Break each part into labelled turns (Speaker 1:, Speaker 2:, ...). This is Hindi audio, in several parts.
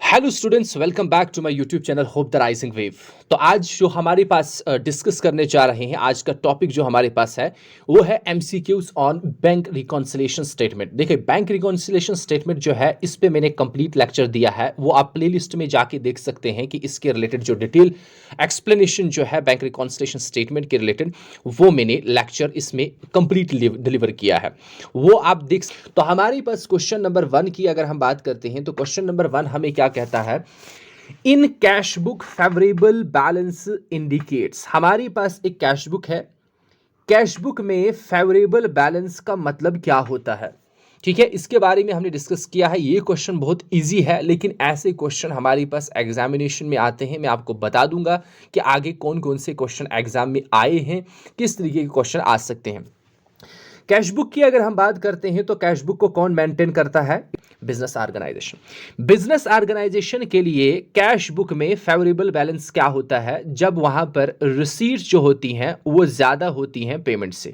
Speaker 1: Hello students, welcome back to my YouTube channel hope the rising wave. तो आज जो हमारे पास डिस्कस करने जा रहे हैं, आज का टॉपिक जो हमारे पास है वो है MCQs on bank reconciliation statement. देखिए, बैंक रिकॉन्सिलिएशन स्टेटमेंट जो है, इस पे मैंने कंप्लीट लेक्चर दिया है, वो आप प्लेलिस्ट में जाके देख सकते हैं कि इसके रिलेटेड जो डिटेल एक्सप्लेनेशन जो है बैंक रिकॉन्सिलिएशन स्टेटमेंट के रिलेटेड, वो मैंने लेक्चर इसमें कंप्लीट डिलीवर किया है, वो आप देख। तो हमारे पास क्वेश्चन नंबर 1 की अगर हम बात करते हैं तो क्वेश्चन नंबर 1 हमें क्या कहता है, इन cash book favourable balance indicates. हमारे पास एक कैश बुक है, कैश बुक में फेवरेबल बैलेंस का मतलब क्या होता है। ठीक है, इसके बारे में हमने डिस्कस किया है। ये क्वेश्चन बहुत इजी है, लेकिन ऐसे क्वेश्चन हमारे पास एग्जामिनेशन में आते हैं। मैं आपको बता दूंगा कि आगे कौन कौन से क्वेश्चन एग्जाम में आए हैं, किस तरीके के क्वेश्चन आ सकते हैं। कैश बुक की अगर हम बात करते हैं तो कैश बुक को कौन मेंटेन करता है? Business organisation. बिजनेस ऑर्गेनाइजेशन के लिए कैश बुक में फेवरेबल बैलेंस क्या होता है? जब वहां पर रिसीट्स जो होती हैं वो ज्यादा होती हैं पेमेंट से।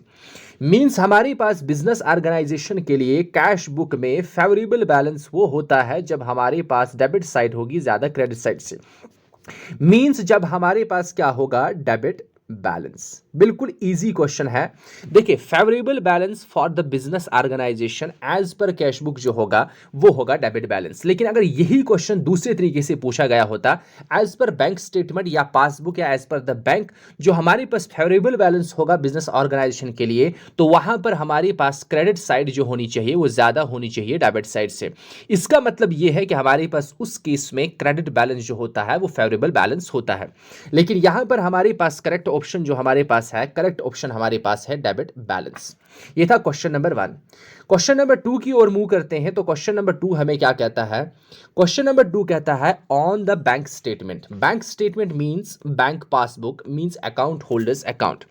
Speaker 1: मींस हमारे पास बिजनेस ऑर्गेनाइजेशन के लिए कैश बुक में फेवरेबल बैलेंस वो होता है जब हमारे पास डेबिट साइड होगी ज्यादा क्रेडिट साइड से। मींस जब हमारे पास क्या होगा? Debit balance. बिल्कुल इजी क्वेश्चन है। देखिए, favourable balance for the business organisation as per cash book जो होगा वो होगा डेबिट बैलेंस। लेकिन अगर यही क्वेश्चन दूसरे तरीके से पूछा गया होता, एज पर बैंक स्टेटमेंट या पासबुक या एज पर द बैंक, जो हमारे पास फेवरेबल बैलेंस होगा बिजनेस ऑर्गेनाइजेशन के लिए, तो वहां पर हमारे पास क्रेडिट साइड जो होनी चाहिए वो ज्यादा होनी चाहिए डेबिट साइड से। इसका मतलब यह है कि हमारे पास उस केस में क्रेडिट बैलेंस जो होता है वो फेवरेबल बैलेंस होता है। लेकिन यहां पर हमारे पास करेक्ट ऑप्शन जो हमारे पास है, करेक्ट ऑप्शन हमारे पास है डेबिट बैलेंस। ये था क्वेश्चन नंबर 1। क्वेश्चन नंबर 2 की ओर मूव करते हैं तो क्वेश्चन नंबर 2 हमें क्या कहता है? क्वेश्चन नंबर 2 कहता है on the bank statement. Bank statement means bank passbook, means account holders account.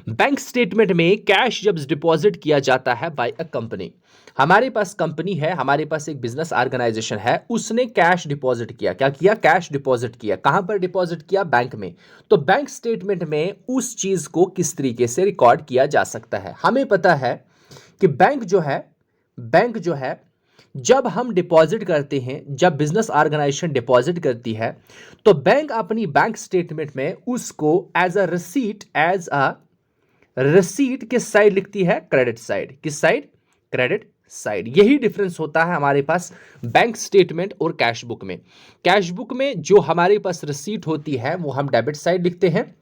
Speaker 1: Bank statement में कैश जब डिपॉजिट किया जाता है बाय अ कंपनी, हमारे पास कंपनी है, हमारे पास एक बिजनेस ऑर्गेनाइजेशन है, उसने कैश डिपॉजिट किया। क्या किया? कैश डिपॉजिट किया। कहां पर डिपॉजिट किया? बैंक में। तो बैंक स्टेटमेंट में उस चीज को किस तरीके से रिकॉर्ड किया जा सकता है? हमें पता है कि बैंक जो है जब हम डिपॉजिट करते हैं, जब बिजनेस ऑर्गेनाइजेशन डिपॉजिट करती है, तो बैंक अपनी बैंक स्टेटमेंट में उसको एज अ रिसीट किस साइड लिखती है? Credit side. किस साइड? Credit side. यही डिफरेंस होता है हमारे पास बैंक स्टेटमेंट और कैश बुक में। कैश बुक में जो हमारे पास रिसीट होती है वो हम डेबिट साइड लिखते हैं,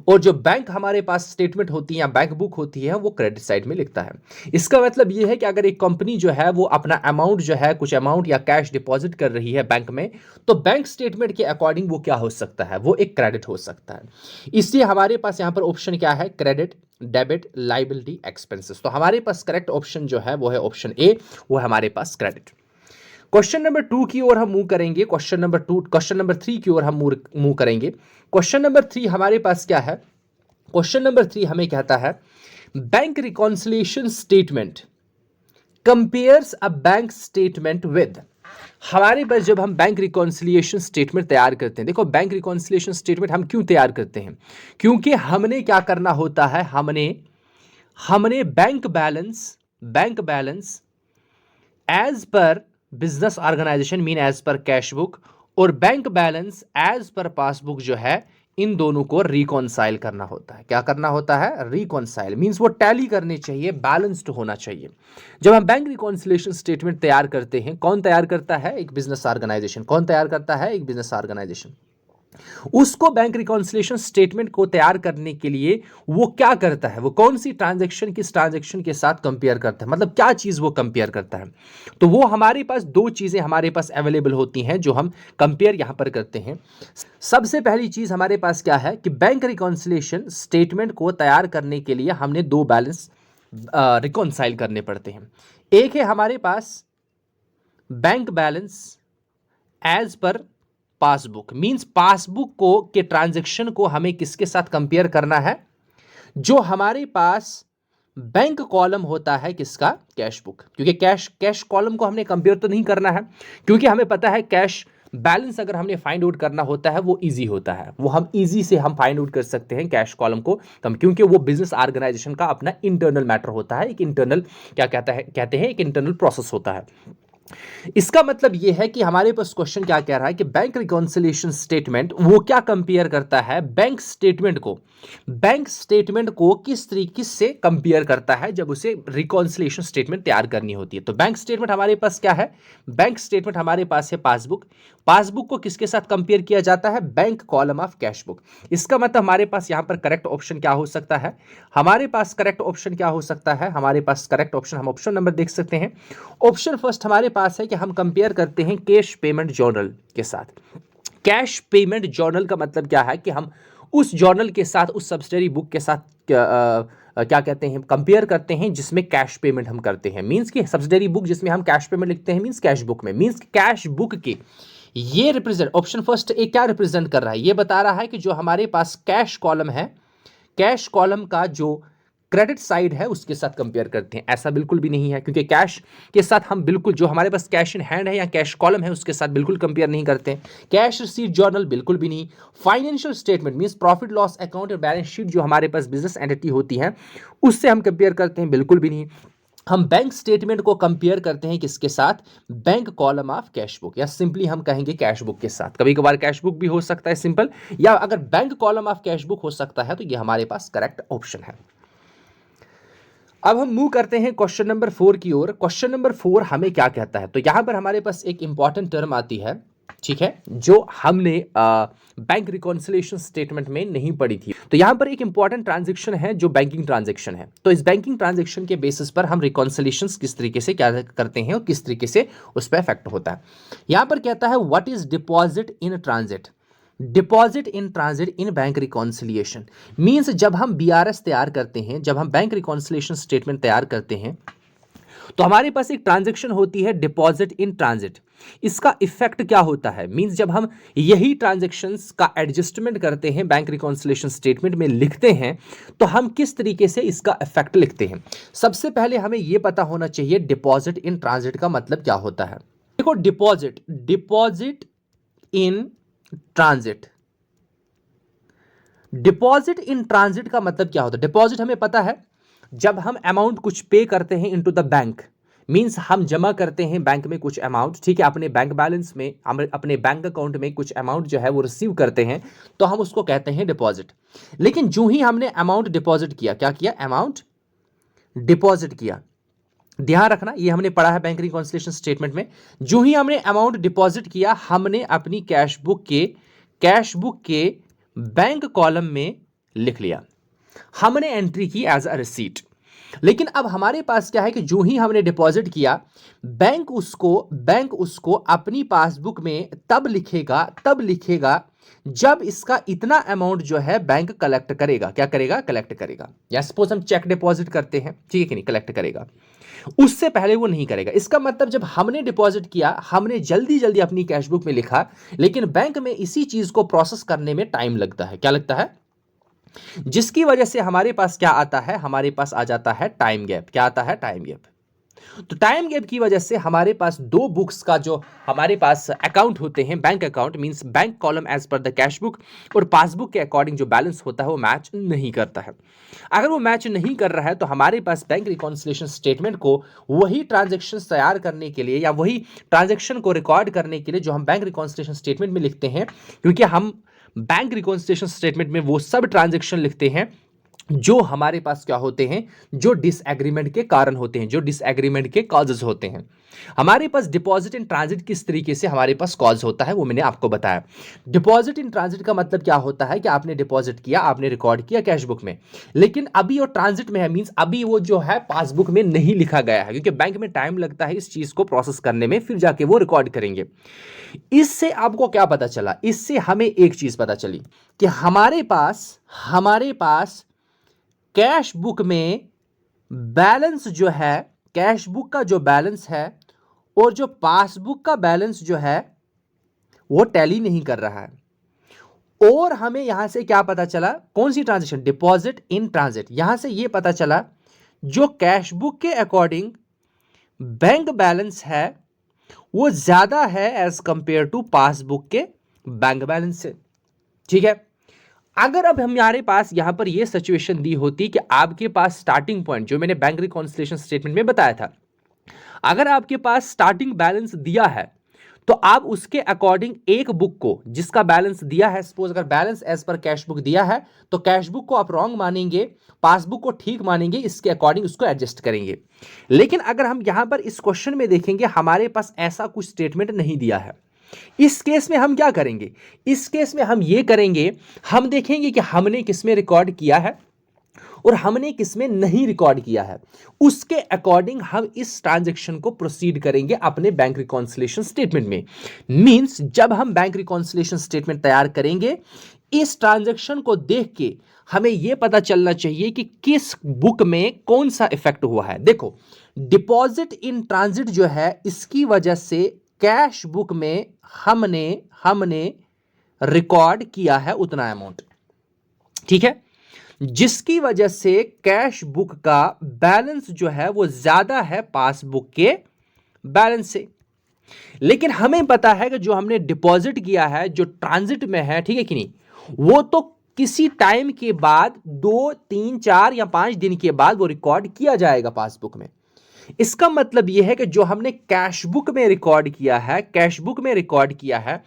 Speaker 1: और जो बैंक हमारे पास स्टेटमेंट होती है या बैंक बुक होती है वो क्रेडिट साइड में लिखता है। इसका मतलब ये है कि अगर एक कंपनी जो है वो अपना अमाउंट जो है, कुछ अमाउंट या कैश डिपॉजिट कर रही है बैंक में, तो बैंक स्टेटमेंट के अकॉर्डिंग वो क्या हो सकता है? वो एक क्रेडिट हो सकता है। इसलिए हमारे पास यहां पर ऑप्शन क्या है? Credit, debit, liability, expenses. तो हमारे पास करेक्ट ऑप्शन जो है वो है ऑप्शन ए, वो है हमारे पास क्रेडिट। क्वेश्चन नंबर 2 की ओर हम मूव करेंगे। क्वेश्चन नंबर 3 की ओर हम मूव करेंगे। क्वेश्चन नंबर 3 हमारे पास क्या है? क्वेश्चन नंबर 3 हमें कहता है, bank reconciliation statement compares a bank statement with. हमारे पास जब हम बैंक रिकॉन्सिलिएशन स्टेटमेंट तैयार करते हैं, देखो बैंक रिकॉन्सिलिएशन स्टेटमेंट हम क्यों तैयार करते हैं? क्योंकि हमने क्या करना होता है, हमने bank balance as per business organisation mean as per cash book, और bank balance as per passbook जो है, इन दोनों को रिकॉन्साइल करना होता है। क्या करना होता है? रिकॉन्साइल मींस वो टैली करने चाहिए, बैलेंस्ड होना चाहिए। जब हम बैंक रिकॉन्सिलिएशन स्टेटमेंट तैयार करते हैं, कौन तैयार करता है? एक बिजनेस ऑर्गेनाइजेशन। कौन तैयार करता है? एक बिजनेस ऑर्गेनाइजेशन। उसको बैंक रिकॉन्सिलिएशन स्टेटमेंट को तैयार करने के लिए वो क्या करता है? वो कौन सी ट्रांजैक्शन किस ट्रांजैक्शन के साथ कंपेयर करता है, मतलब क्या चीज वो कंपेयर करता है? तो वो हमारे पास दो चीजें हमारे पास अवेलेबल होती हैं जो हम कंपेयर यहां पर करते हैं। सबसे पहली चीज हमारे पास क्या है कि बैंक रिकॉन्सिलिएशन स्टेटमेंट को तैयार करने के लिए हमने दो बैलेंस रिकॉन्साइल करने पड़ते हैं। एक है हमारे पास bank balance as per passbook, means passbook को के ट्रांजैक्शन को हमें किसके साथ कंपेयर करना है? जो हमारे पास बैंक कॉलम होता है, किसका? Cash book. क्योंकि कैश कॉलम को हमने कंपेयर तो नहीं करना है, क्योंकि हमें पता है कैश बैलेंस अगर हमने फाइंड आउट करना होता है वो इजी होता है, वो हम इजी से हम फाइंड आउट कर सकते हैं कैश कॉलम को कम, क्योंकि वो बिजनेस ऑर्गेनाइजेशन का अपना इंटरनल मैटर होता है, एक इंटरनल क्या कहते हैं, एक इंटरनल प्रोसेस होता है। इसका मतलब यह है कि हमारे पास क्वेश्चन क्या कह रहा है कि बैंक रिकॉन्सिलिएशन स्टेटमेंट वो क्या कंपेयर करता है, बैंक स्टेटमेंट को किस तरीके से कंपेयर करता है जब उसे रिकॉन्सिलिएशन स्टेटमेंट तैयार करनी होती है। तो बैंक स्टेटमेंट हमारे पास क्या है, बैंक स्टेटमेंट हमारे पास है पासबुक। पासबुक को किसके साथ कंपेयर किया जाता है, bank column of cash book. इसका मतलब हमारे पास यहां पर करेक्ट ऑप्शन क्या हो सकता है, हमारे पास करेक्ट ऑप्शन क्या हो सकता है, हमारे पास करेक्ट ऑप्शन, हम ऑप्शन नंबर देख सकते हैं। ऑप्शन फर्स्ट हमारे पास है कि हम कंपेयर करते हैं कैश पेमेंट जर्नल के साथ। कैश पेमेंट जर्नल का मतलब क्या है कि हम उस जर्नल के साथ, उस सब्सिडरी बुक के साथ क्या कहते हैं, कंपेयर करते हैं जिसमें कैश पेमेंट हम करते हैं। मींस कि सब्सिडरी बुक जिसमें हम कैश पेमेंट लिखते हैं, मींस कैश बुक में, मींस कैश बुक के ये रिप्रेजेंट, ऑप्शन फर्स्ट एक क्या रिप्रेजेंट कर रहा है, ये बता रहा है कि जो हमारे पास कैश कॉलम है, कैश कॉलम का जो क्रेडिट साइड है उसके साथ कंपेयर करते हैं। ऐसा बिल्कुल भी नहीं है, क्योंकि कैश के साथ हम बिल्कुल, जो हमारे पास कैश इन हैंड है या कैश कॉलम है उसके साथ बिल्कुल कंपेयर नहीं करते हैं। कैश रिसीट जर्नल बिल्कुल भी नहीं। Financial statement means profit loss account और बैलेंस शीट जो हमारे पास बिजनेस एंटिटी होती है उससे हम कंपेयर करते हैं, बिल्कुल भी नहीं। हम बैंक स्टेटमेंट को कंपेयर करते हैं किसके साथ, bank column of cash book, या सिंपली हम कहेंगे कैश बुक के साथ। कभी कभार कैश बुक भी हो सकता है सिंपल, या अगर bank column of cash book हो सकता है तो ये हमारे पास करेक्ट ऑप्शन है। अब हम मूव करते हैं क्वेश्चन नंबर 4 की ओर। क्वेश्चन नंबर 4 हमें क्या कहता है, तो यहां पर हमारे पास एक इंपॉर्टेंट टर्म आती है, ठीक है, जो हमने बैंक रिकॉन्सिलिएशन स्टेटमेंट में नहीं पढ़ी थी। तो यहां पर एक इंपॉर्टेंट ट्रांजैक्शन है जो बैंकिंग ट्रांजैक्शन है। तो इस बैंकिंग ट्रांजैक्शन के बेसिस पर हम रिकॉन्सिलिएशन किस तरीके से क्या करते हैं और किस तरीके से उस पर इफेक्ट होता है। यहां पर कहता है what is deposit in transit. Deposit in transit in bank reconciliation means जब हम बीआरएस तैयार करते हैं, जब हम बैंक रिकॉन्सिलिएशन स्टेटमेंट तैयार करते हैं तो हमारे पास एक ट्रांजैक्शन होती है डिपॉजिट इन ट्रांजिट। इसका इफेक्ट क्या होता है, मींस जब हम यही ट्रांजैक्शंस का एडजस्टमेंट करते हैं, बैंक रिकॉन्सिलिएशन स्टेटमेंट में लिखते हैं, तो हम किस तरीके से इसका इफेक्ट लिखते हैं। सबसे पहले हमें यह पता होना चाहिए डिपॉजिट इन ट्रांजिट का मतलब क्या होता है। देखो deposit in transit, deposit in transit का मतलब क्या होता है। डिपॉजिट हमें पता है जब हम अमाउंट कुछ पे करते हैं इनटू द बैंक, मींस हम जमा करते हैं बैंक में कुछ अमाउंट, ठीक है, अपने बैंक बैलेंस में, हम अपने बैंक अकाउंट में कुछ अमाउंट जो है वो रिसीव करते हैं, तो हम उसको कहते हैं डिपॉजिट। लेकिन जो ही हमने अमाउंट डिपॉजिट किया, क्या किया, अमाउंट डिपॉजिट किया, ध्यान रखना ये हमने पढ़ा है बैंक रिकॉन्सिलिएशन स्टेटमेंट में, जो ही हमने अमाउंट डिपॉजिट किया हमने अपनी कैश बुक के बैंक कॉलम में लिख लिया, हमने एंट्री की एज अ रिसीट। लेकिन अब हमारे पास क्या है कि जो ही हमने डिपॉजिट किया बैंक उसको अपनी पासबुक में तब लिखेगा जब इसका इतना अमाउंट जो है बैंक कलेक्ट करेगा। क्या करेगा, कलेक्ट करेगा। या सपोज हम चेक डिपॉजिट करते हैं, ठीक है कि नहीं, कलेक्ट करेगा, उससे पहले वो नहीं करेगा। इसका मतलब जब हमने डिपॉजिट किया हमने जल्दी जल्दी अपनी कैश बुक में लिखा, लेकिन बैंक में इसी चीज को प्रोसेस करने में टाइम लगता है। क्या लगता है, जिसकी वजह से हमारे पास क्या आता है, हमारे पास आ जाता है टाइम गैप। क्या आता है, टाइम गैप। तो टाइम गैप की वजह से हमारे पास दो बुक्स का जो हमारे पास अकाउंट होते हैं, bank account means bank column as per the cash book और पासबुक के अकॉर्डिंग जो बैलेंस होता है वो मैच नहीं करता है। अगर वो मैच नहीं कर रहा है तो हमारे पास बैंक रिकॉन्सिलिएशन स्टेटमेंट को वही ट्रांजैक्शन तैयार करने के लिए या वही ट्रांजैक्शन को रिकॉर्ड करने के लिए जो हम बैंक रिकॉन्सिलिएशन स्टेटमेंट में लिखते हैं, क्योंकि हम बैंक रिकॉन्सिलिएशन स्टेटमेंट में वो सब ट्रांजैक्शन लिखते हैं जो हमारे पास क्या होते हैं, जो डिसएग्रीमेंट के कारण होते हैं, जो डिसएग्रीमेंट के कॉजेज होते हैं। हमारे पास डिपॉजिट इन ट्रांजिट किस तरीके से हमारे पास कॉज होता है वो मैंने आपको बताया। डिपॉजिट इन ट्रांजिट का मतलब क्या होता है कि आपने डिपॉजिट किया, आपने रिकॉर्ड किया कैश बुक में, लेकिन अभी वो ट्रांजिट में है, मींस अभी वो जो है पासबुक में नहीं लिखा गया है, क्योंकि बैंक में टाइम लगता है इस चीज को प्रोसेस करने में, फिर जाके वो रिकॉर्ड करेंगे। इससे आपको क्या पता चला, इससे हमें एक चीज पता चली कि हमारे पास कैश बुक में बैलेंस जो है, कैश बुक का जो बैलेंस है और जो पासबुक का बैलेंस जो है वो टैली नहीं कर रहा है। और हमें यहां से क्या पता चला, कौन सी ट्रांजैक्शन, डिपॉजिट इन ट्रांजिट। यहां से ये पता चला जो कैश बुक के अकॉर्डिंग बैंक बैलेंस है वो ज्यादा है एज कंपेयर टू पासबुक के बैंक बैलेंस से। ठीक है, अगर अब हमारे पास यहां पर यह सिचुएशन दी होती कि आपके पास स्टार्टिंग पॉइंट जो मैंने बैंक रिकॉन्सिलिएशन स्टेटमेंट में बताया था, अगर आपके पास स्टार्टिंग बैलेंस दिया है तो आप उसके अकॉर्डिंग एक बुक को जिसका बैलेंस दिया है, सपोज अगर balance as per cash book दिया है तो कैश बुक को आप रॉन्ग मानेंगे, पासबुक को ठीक मानेंगे, इसके अकॉर्डिंग उसको एडजस्ट करेंगे। लेकिन अगर हम यहां पर इस क्वेश्चन में देखेंगे हमारे पास ऐसा कुछ स्टेटमेंट नहीं दिया है। इस केस में हम क्या करेंगे, इस केस में हम ये करेंगे, हम देखेंगे कि हमने किसमें रिकॉर्ड किया है और हमने किसमें नहीं रिकॉर्ड किया है, उसके अकॉर्डिंग हम इस ट्रांजैक्शन को प्रोसीड करेंगे अपने बैंक रिकॉन्सिलिएशन स्टेटमेंट में। मींस जब हम बैंक रिकॉन्सिलिएशन स्टेटमेंट तैयार करेंगे, इस ट्रांजैक्शन को देख के हमें यह पता चलना चाहिए कि किस बुक में कौन सा इफेक्ट हुआ है। देखो, डिपॉजिट इन ट्रांजिट जो है, इसकी वजह से कैश बुक में हमने रिकॉर्ड किया है उतना अमाउंट, ठीक है, जिसकी वजह से कैश बुक का बैलेंस जो है वो ज्यादा है पासबुक के बैलेंस से। लेकिन हमें पता है कि जो हमने डिपॉजिट किया है, जो ट्रांजिट में है, ठीक है कि नहीं, वो तो किसी टाइम के बाद 2, 3, 4 या 5 दिन के बाद वो रिकॉर्ड किया जाएगा पासबुक में। इसका मतलब यह है कि जो हमने कैश बुक में रिकॉर्ड किया है, कैश बुक में रिकॉर्ड किया है,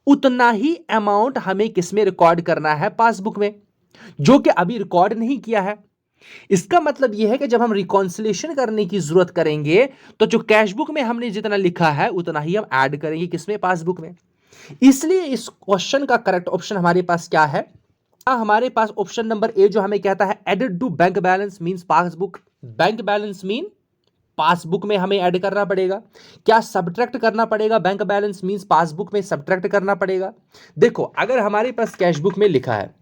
Speaker 1: उतना ही अमाउंट हमें किसमें रिकॉर्ड करना है, पासबुक में, जो कि अभी रिकॉर्ड नहीं किया है। इसका मतलब यह है कि जब हम रिकॉन्सिलिएशन करने की जरूरत करेंगे तो जो कैश बुक में हमने जितना लिखा है उतना ही हम ऐड करेंगे किसमें, पासबुक में। इसलिए इस क्वेश्चन का करेक्ट ऑप्शन हमारे पास क्या है, हमारे पास ऑप्शन नंबर ए जो हमें कहता है added to bank balance means passbook. Bank balance mean passbook में हमें ऐड करना पड़ेगा। क्या सब्ट्रैक्ट करना पड़ेगा, बैंक बैलेंस मींस पासबुक में सब्ट्रैक्ट करना पड़ेगा। देखो, अगर हमारे पास कैश बुक में लिखा है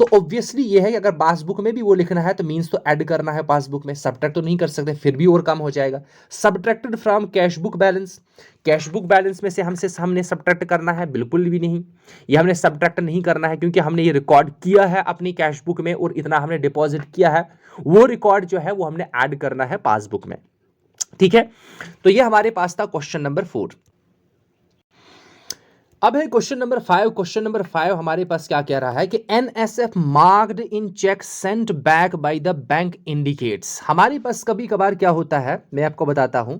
Speaker 1: तो ऑब्वियसली ये है कि अगर पासबुक में भी वो लिखना है तो मींस तो ऐड करना है पासबुक में, सब्ट्रैक्ट तो नहीं कर सकते, फिर भी और कम हो जाएगा। Subtracted from cash book balance, cash book balance में से हमने सब्ट्रैक्ट करना है, बिल्कुल भी नहीं, ये हमने सब्ट्रैक्ट नहीं करना है क्योंकि हमने ये रिकॉर्ड किया है अपनी कैश बुक में और इतना हमने डिपॉजिट किया है, वो रिकॉर्ड जो है वो हमने ऐड करना है पासबुक में, ठीक है। तो ये हमारे पास था क्वेश्चन नंबर 4। अब है क्वेश्चन नंबर 5। क्वेश्चन नंबर 5 हमारे पास क्या कह रहा है कि NSF marked in cheque sent back by the bank indicates. हमारे पास कभी कभार क्या होता है, मैं आपको बताता हूं।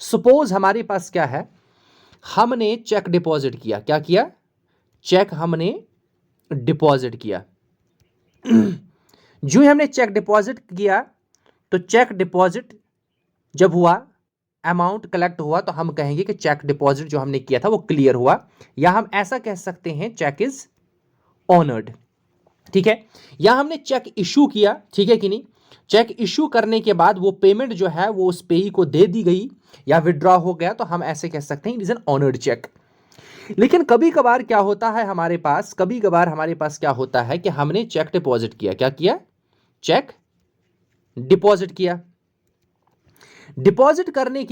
Speaker 1: सपोज हमारे पास क्या है, हमने चेक डिपॉजिट किया, क्या किया, चेक हमने डिपॉजिट किया। जो ही हमने चेक डिपॉजिट किया तो चेक डिपॉजिट जब हुआ, अमाउंट कलेक्ट हुआ, तो हम कहेंगे कि चेक डिपॉजिट जो हमने किया था वो क्लियर हुआ, या हम ऐसा कह सकते हैं चेक इज ऑनर्ड, ठीक है। या हमने चेक इशू किया, ठीक है कि नहीं, चेक इशू करने के बाद वो पेमेंट जो है वो उस पेई को दे दी गई या विड्रॉ हो गया, तो हम ऐसे कह सकते हैं it is an honoured cheque. लेकिन कभी कभार क्या होता है हमारे पास, कभी कभार हमारे पास क्या होता है कि हमने चेक डिपॉजिट किया, क्या किया, चेक डिपॉजिट किया। डिपॉजिट करने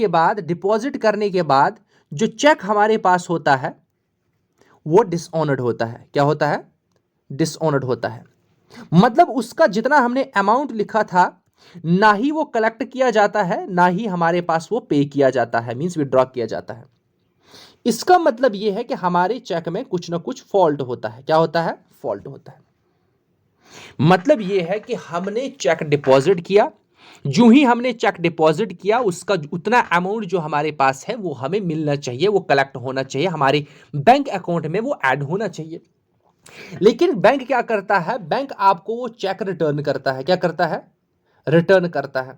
Speaker 1: के बाद जो चेक हमारे पास होता है वो डिसऑनर्ड होता है। क्या होता है, डिसऑनर्ड होता है। मतलब उसका जितना हमने अमाउंट लिखा था ना ही वो कलेक्ट किया जाता है, ना ही हमारे पास वो पे किया जाता है, मींस विड्रॉ किया जाता है। इसका मतलब यह है कि हमारे चेक में कुछ ना कुछ फॉल्ट होता है। क्या होता है, फॉल्ट होता है। मतलब यह है कि हमने चेक डिपॉजिट किया, जो ही हमने चेक डिपॉजिट किया उसका उतना अमाउंट जो हमारे पास है वो हमें मिलना चाहिए, वो कलेक्ट होना चाहिए, हमारे बैंक अकाउंट में वो ऐड होना चाहिए। लेकिन बैंक क्या करता है, बैंक आपको वो चेक रिटर्न करता है। क्या करता है, रिटर्न करता है।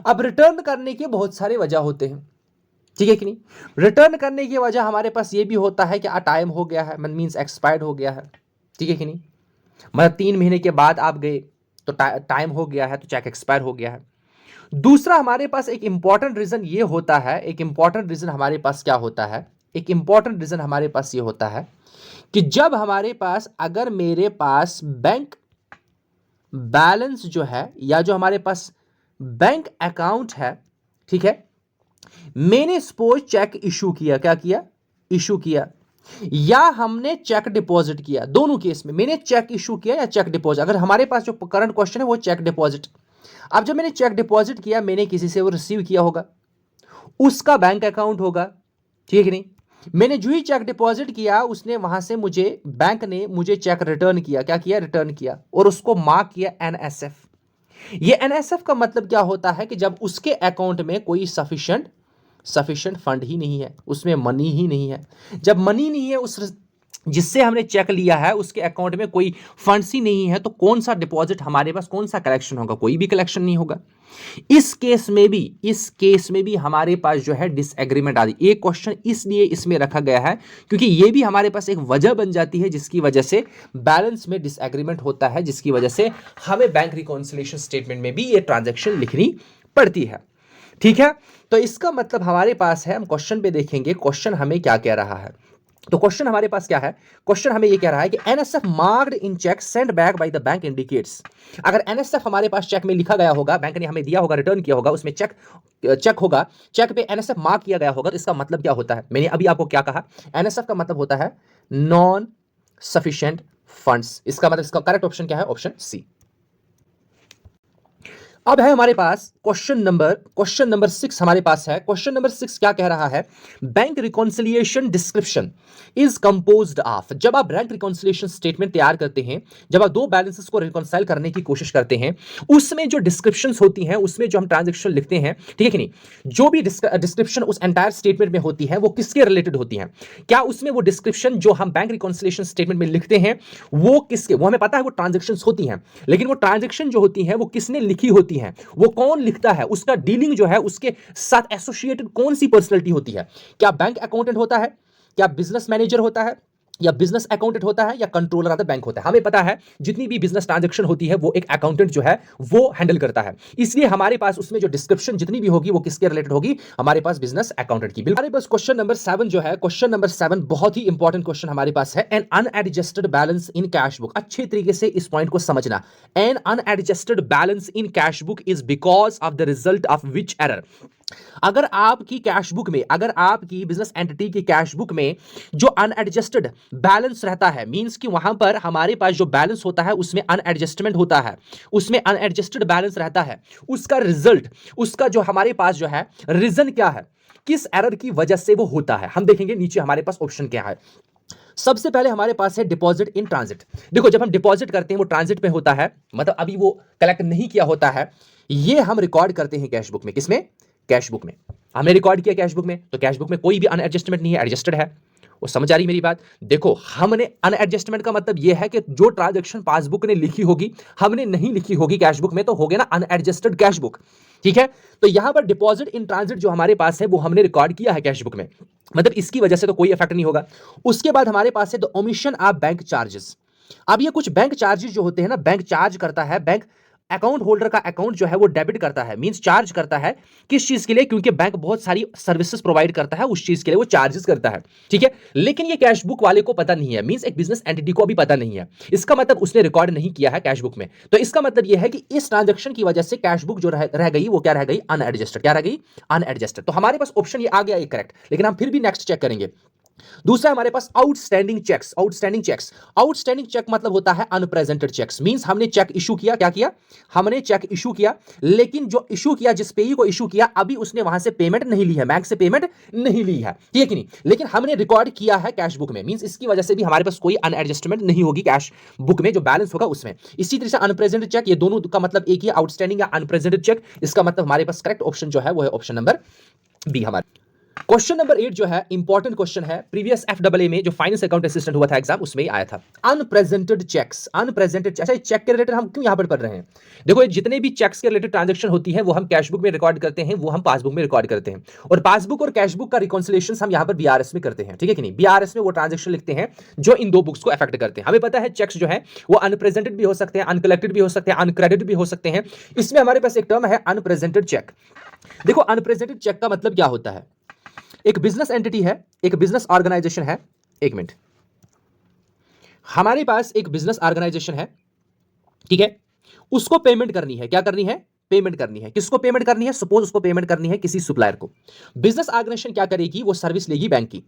Speaker 1: अब रिटर्न करने के बहुत सारे वजह होते हैं, ठीक है कि नहीं। रिटर्न करने की वजह हमारे पास ये भी होता है कि टाइम हो गया है, मींस एक्सपायर्ड हो गया है, ठीक है कि नहीं। मतलब 3 महीने के बाद आप गए तो टाइम हो गया है, तो चेक एक्सपायर हो गया है। दूसरा हमारे पास एक इंपॉर्टेंट रीजन ये होता है, एक इंपॉर्टेंट रीजन हमारे पास क्या होता है, एक इंपॉर्टेंट रीजन हमारे पास ये होता है कि जब हमारे पास, अगर मेरे पास बैंक बैलेंस जो है या जो हमारे पास बैंक अकाउंट है, ठीक है, मैंने सपोज चेक इशू किया, क्या किया, इशू किया, या हमने चेक डिपॉजिट किया, दोनों केस में मैंने चेक इशू किया या चेक डिपॉजिट। अगर हमारे पास जो करंट क्वेश्चन है वो चेक डिपॉजिट, अब जब मैंने चेक डिपॉजिट किया, मैंने किसी से वो रिसीव किया होगा, उसका बैंक अकाउंट होगा, ठीक है नहीं। मैंने जो ही चेक डिपॉजिट किया, उसने वहां से मुझे, बैंक ने मुझे चेक रिटर्न किया, क्या किया, रिटर्न किया, और उसको मार्क किया NSF। ये NSF का मतलब क्या होता है कि जब उसके अकाउंट में कोई सफिशिएंट सफिशिएंट फंड ही नहीं है, उसमें मनी ही नहीं है। जब मनी नहीं है, उस जिससे हमने चेक लिया है उसके अकाउंट में कोई फंड्स ही नहीं है, तो कौन सा डिपॉजिट हमारे पास, कौन सा कलेक्शन होगा? कोई भी कलेक्शन नहीं होगा। इस केस में भी हमारे पास जो है डिसएग्रीमेंट आदि, एक क्वेश्चन इसलिए इसमें रखा गया है क्योंकि ये भी हमारे पास एक वजह बन जाती है जिसकी वजह से बैलेंस में डिसएग्रीमेंट होता है, जिसकी वजह से हमें बैंक रिकॉन्सिलिएशन स्टेटमेंट में भी ये ट्रांजैक्शन लिखनी पड़ती है। ठीक है, तो इसका मतलब हमारे पास है, हम क्वेश्चन पे देखेंगे क्वेश्चन हमें क्या कह रहा है। तो क्वेश्चन हमारे पास क्या है? क्वेश्चन हमें ये कह रहा है कि NSF marked in cheque send back by the bank indicates. अगर एनएसएफ हमारे पास चेक में लिखा गया होगा, बैंक ने हमें दिया होगा, रिटर्न किया होगा, उसमें चेक होगा, चेक पे एनएसएफ मार्क किया गया होगा, तो इसका मतलब क्या होता है? मैंने अभी आपको क्या कहा, एनएसएफ का मतलब होता है नॉन सफिशिएंट फंड्स। इसका मतलब, इसका करेक्ट ऑप्शन क्या है? Option C. अब है हमारे पास क्वेश्चन नंबर 6 हमारे पास है। क्वेश्चन नंबर 6 क्या कह रहा है? Bank reconciliation description is composed of. जब आप बैंक रिकॉन्सिलिएशन स्टेटमेंट तैयार करते हैं, जब आप दो बैलेंसेस को रिकॉन्साइल करने की कोशिश करते हैं, उसमें जो डिस्क्रिप्शंस होती हैं, उसमें जो हम ट्रांजैक्शन लिखते हैं, ठीक है कि नहीं, जो भी डिस्क्रिप्शन उस एंटायर स्टेटमेंट में होती है वो किसके रिलेटेड होती है? क्या उसमें वो डिस्क्रिप्शन जो हम बैंक रिकॉन्सिलिएशन स्टेटमेंट में लिखते हैं वो किसके, वो हमें पता है वो ट्रांजैक्शन होती हैं, लेकिन वो ट्रांजैक्शन जो होती है वो किसने लिखी होती है, वो कौन लिखता है, उसका डीलिंग जो है उसके साथ एसोसिएटेड कौन सी पर्सनैलिटी होती है? क्या बैंक अकाउंटेंट होता है, क्या बिजनेस मैनेजर होता है, या बिजनेस अकाउंटेंट होता है, या कंट्रोलर ऑफ द बैंक होता है? हमें पता है जितनी भी बिजनेस ट्रांजैक्शन होती है वो एक अकाउंटेंट जो है वो हैंडल करता है, इसलिए हमारे पास उसमें जो डिस्क्रिप्शन जितनी भी होगी वो किसके रिलेटेड होगी? हमारे पास बिजनेस अकाउंटेंट की। हमारे पास क्वेश्चन नंबर 7 जो है, क्वेश्चन नंबर 7 बहुत ही इंपॉर्टेंट क्वेश्चन हमारे पास है। An unadjusted balance in cash book. अच्छे तरीके से इस पॉइंट को समझना। An unadjusted balance in cash book is because of the result of which error. अगर आपकी कैश बुक में, अगर आपकी बिजनेस एंटिटी की कैश बुक में जो अनएडजस्टेड बैलेंस रहता है, मींस कि वहां पर हमारे पास जो बैलेंस होता है उसमें अनएडजस्टमेंट होता है, उसमें अनएडजस्टेड बैलेंस रहता है, उसका रिजल्ट, उसका जो हमारे पास जो है रीजन क्या है, किस एरर की वजह से वो होता है, हम देखेंगे नीचे हमारे पास ऑप्शन क्या है। सबसे पहले हमारे पास है डिपॉजिट इन ट्रांजिट। देखो, जब हम डिपॉजिट करते हैं वो ट्रांजिट में होता है, मतलब अभी वो कलेक्ट नहीं किया होता है, ये हम रिकॉर्ड करते हैं कैश बुक में। किसमें? कैश बुक में। हमने रिकॉर्ड किया कैश बुक में, तो कैश बुक में कोई भी अनएडजस्टमेंट नहीं है, एडजस्टेड है। वो समझ आ रही मेरी बात? देखो, हमने अनएडजस्टमेंट का मतलब यह है कि जो ट्रांजैक्शन पासबुक ने लिखी होगी हमने नहीं लिखी होगी कैश बुक में, तो हो गया ना अनएडजस्टेड कैश बुक। ठीक है, तो यहां पर डिपॉजिट इन ट्रांजिट जो हमारे पास है वो हमने रिकॉर्ड किया है कैश बुक में, मतलब इसकी वजह से तो कोई इफेक्ट नहीं होगा। उसके बाद हमारे पास है the omission of bank charges. अब ये कुछ बैंक चार्जेस जो होते हैं ना, बैंक चार्ज करता है, बैंक अकाउंट होल्डर का अकाउंट जो है वो डेबिट करता है, मींस चार्ज करता है। किस चीज के लिए? क्योंकि बैंक बहुत सारी सर्विसेज प्रोवाइड करता है, उस चीज के लिए वो चार्जेस करता है। ठीक है, लेकिन ये कैश बुक वाले को पता नहीं है, मींस एक बिजनेस एंटिटी को अभी पता नहीं है, इसका मतलब उसने रिकॉर्ड नहीं किया है कैश बुक में। तो इसका मतलब यह है कि इस ट्रांजैक्शन की वजह से कैश बुक जो रह गई वो क्या रह गई? अनएडजस्टेड। क्या रह गई? अनएडजस्टेड। तो हमारे पास ऑप्शन ये आ गया एक करेक्ट, लेकिन हम फिर भी नेक्स्ट चेक करेंगे। दूसरा हमारे पास outstanding cheques. Outstanding cheques, outstanding cheque मतलब होता है अनप्रेजेंटेड चेक्स, मींस हमने चेक इशू किया, क्या किया? हमने चेक इशू किया, लेकिन जो इशू किया, जिस पेई को इशू किया, अभी उसने वहां से पेमेंट नहीं ली है, बैंक से पेमेंट नहीं ली है, ठीक है कि नहीं, लेकिन हमने रिकॉर्ड किया है कैश बुक में, मींस इसकी वजह से भी हमारे पास कोई अनएडजस्टमेंट नहीं होगी कैश बुक में, जो बैलेंस होगा उसमें। इसी तरह से अनप्रेजेंटेड चेक, ये दोनों का मतलब एक ही, आउटस्टैंडिंग या अनप्रेजेंटेड चेक। इसका मतलब हमारे पास करेक्ट ऑप्शन जो है वो है ऑप्शन नंबर बी हमारा। क्वेश्चन नंबर 8 जो है इंपॉर्टेंट क्वेश्चन है, प्रीवियस एफडब्ल्यूए में जो फाइनेंस अकाउंट असिस्टेंट हुआ था एग्जाम, उसमें ही आया था। Unpresented cheques, unpresented. अच्छा, चेक के रिलेटेड हम क्यों यहां पर पढ़ रहे हैं? देखो, जितने भी चेक्स के रिलेटेड ट्रांजैक्शन होती है वो हम कैश बुक में रिकॉर्ड करते हैं, वो हम पासबुक में रिकॉर्ड करते हैं, और पासबुक और कैश बुक का रिकॉन्सिलिएशन हम यहां पर बीआरएस में करते हैं, ठीक है कि नहीं। बीआरएस में वो ट्रांजैक्शन लिखते हैं जो इन दो बुक्स को अफेक्ट करते हैं। हमें पता है चेक्स जो है वो अनप्रेजेंटेड भी हो सकते हैं, अनकलेक्टेड भी हो सकते हैं, अनक्रेडिटेड भी हो सकते हैं। इसमें हमारे पास एक टर्म है अनप्रेजेंटेड चेक। देखो, अनप्रेजेंटेड चेक का मतलब क्या होता है? एक बिजनेस एंटिटी है, एक बिजनेस ऑर्गेनाइजेशन है, एक मिनट, हमारे पास एक बिजनेस ऑर्गेनाइजेशन है, ठीक है, उसको पेमेंट करनी है। क्या करनी है? पेमेंट करनी है। किसको पेमेंट करनी है? सपोज उसको पेमेंट करनी है किसी सप्लायर को। बिजनेस ऑर्गेनाइजेशन क्या करेगी? वो सर्विस लेगी बैंक की,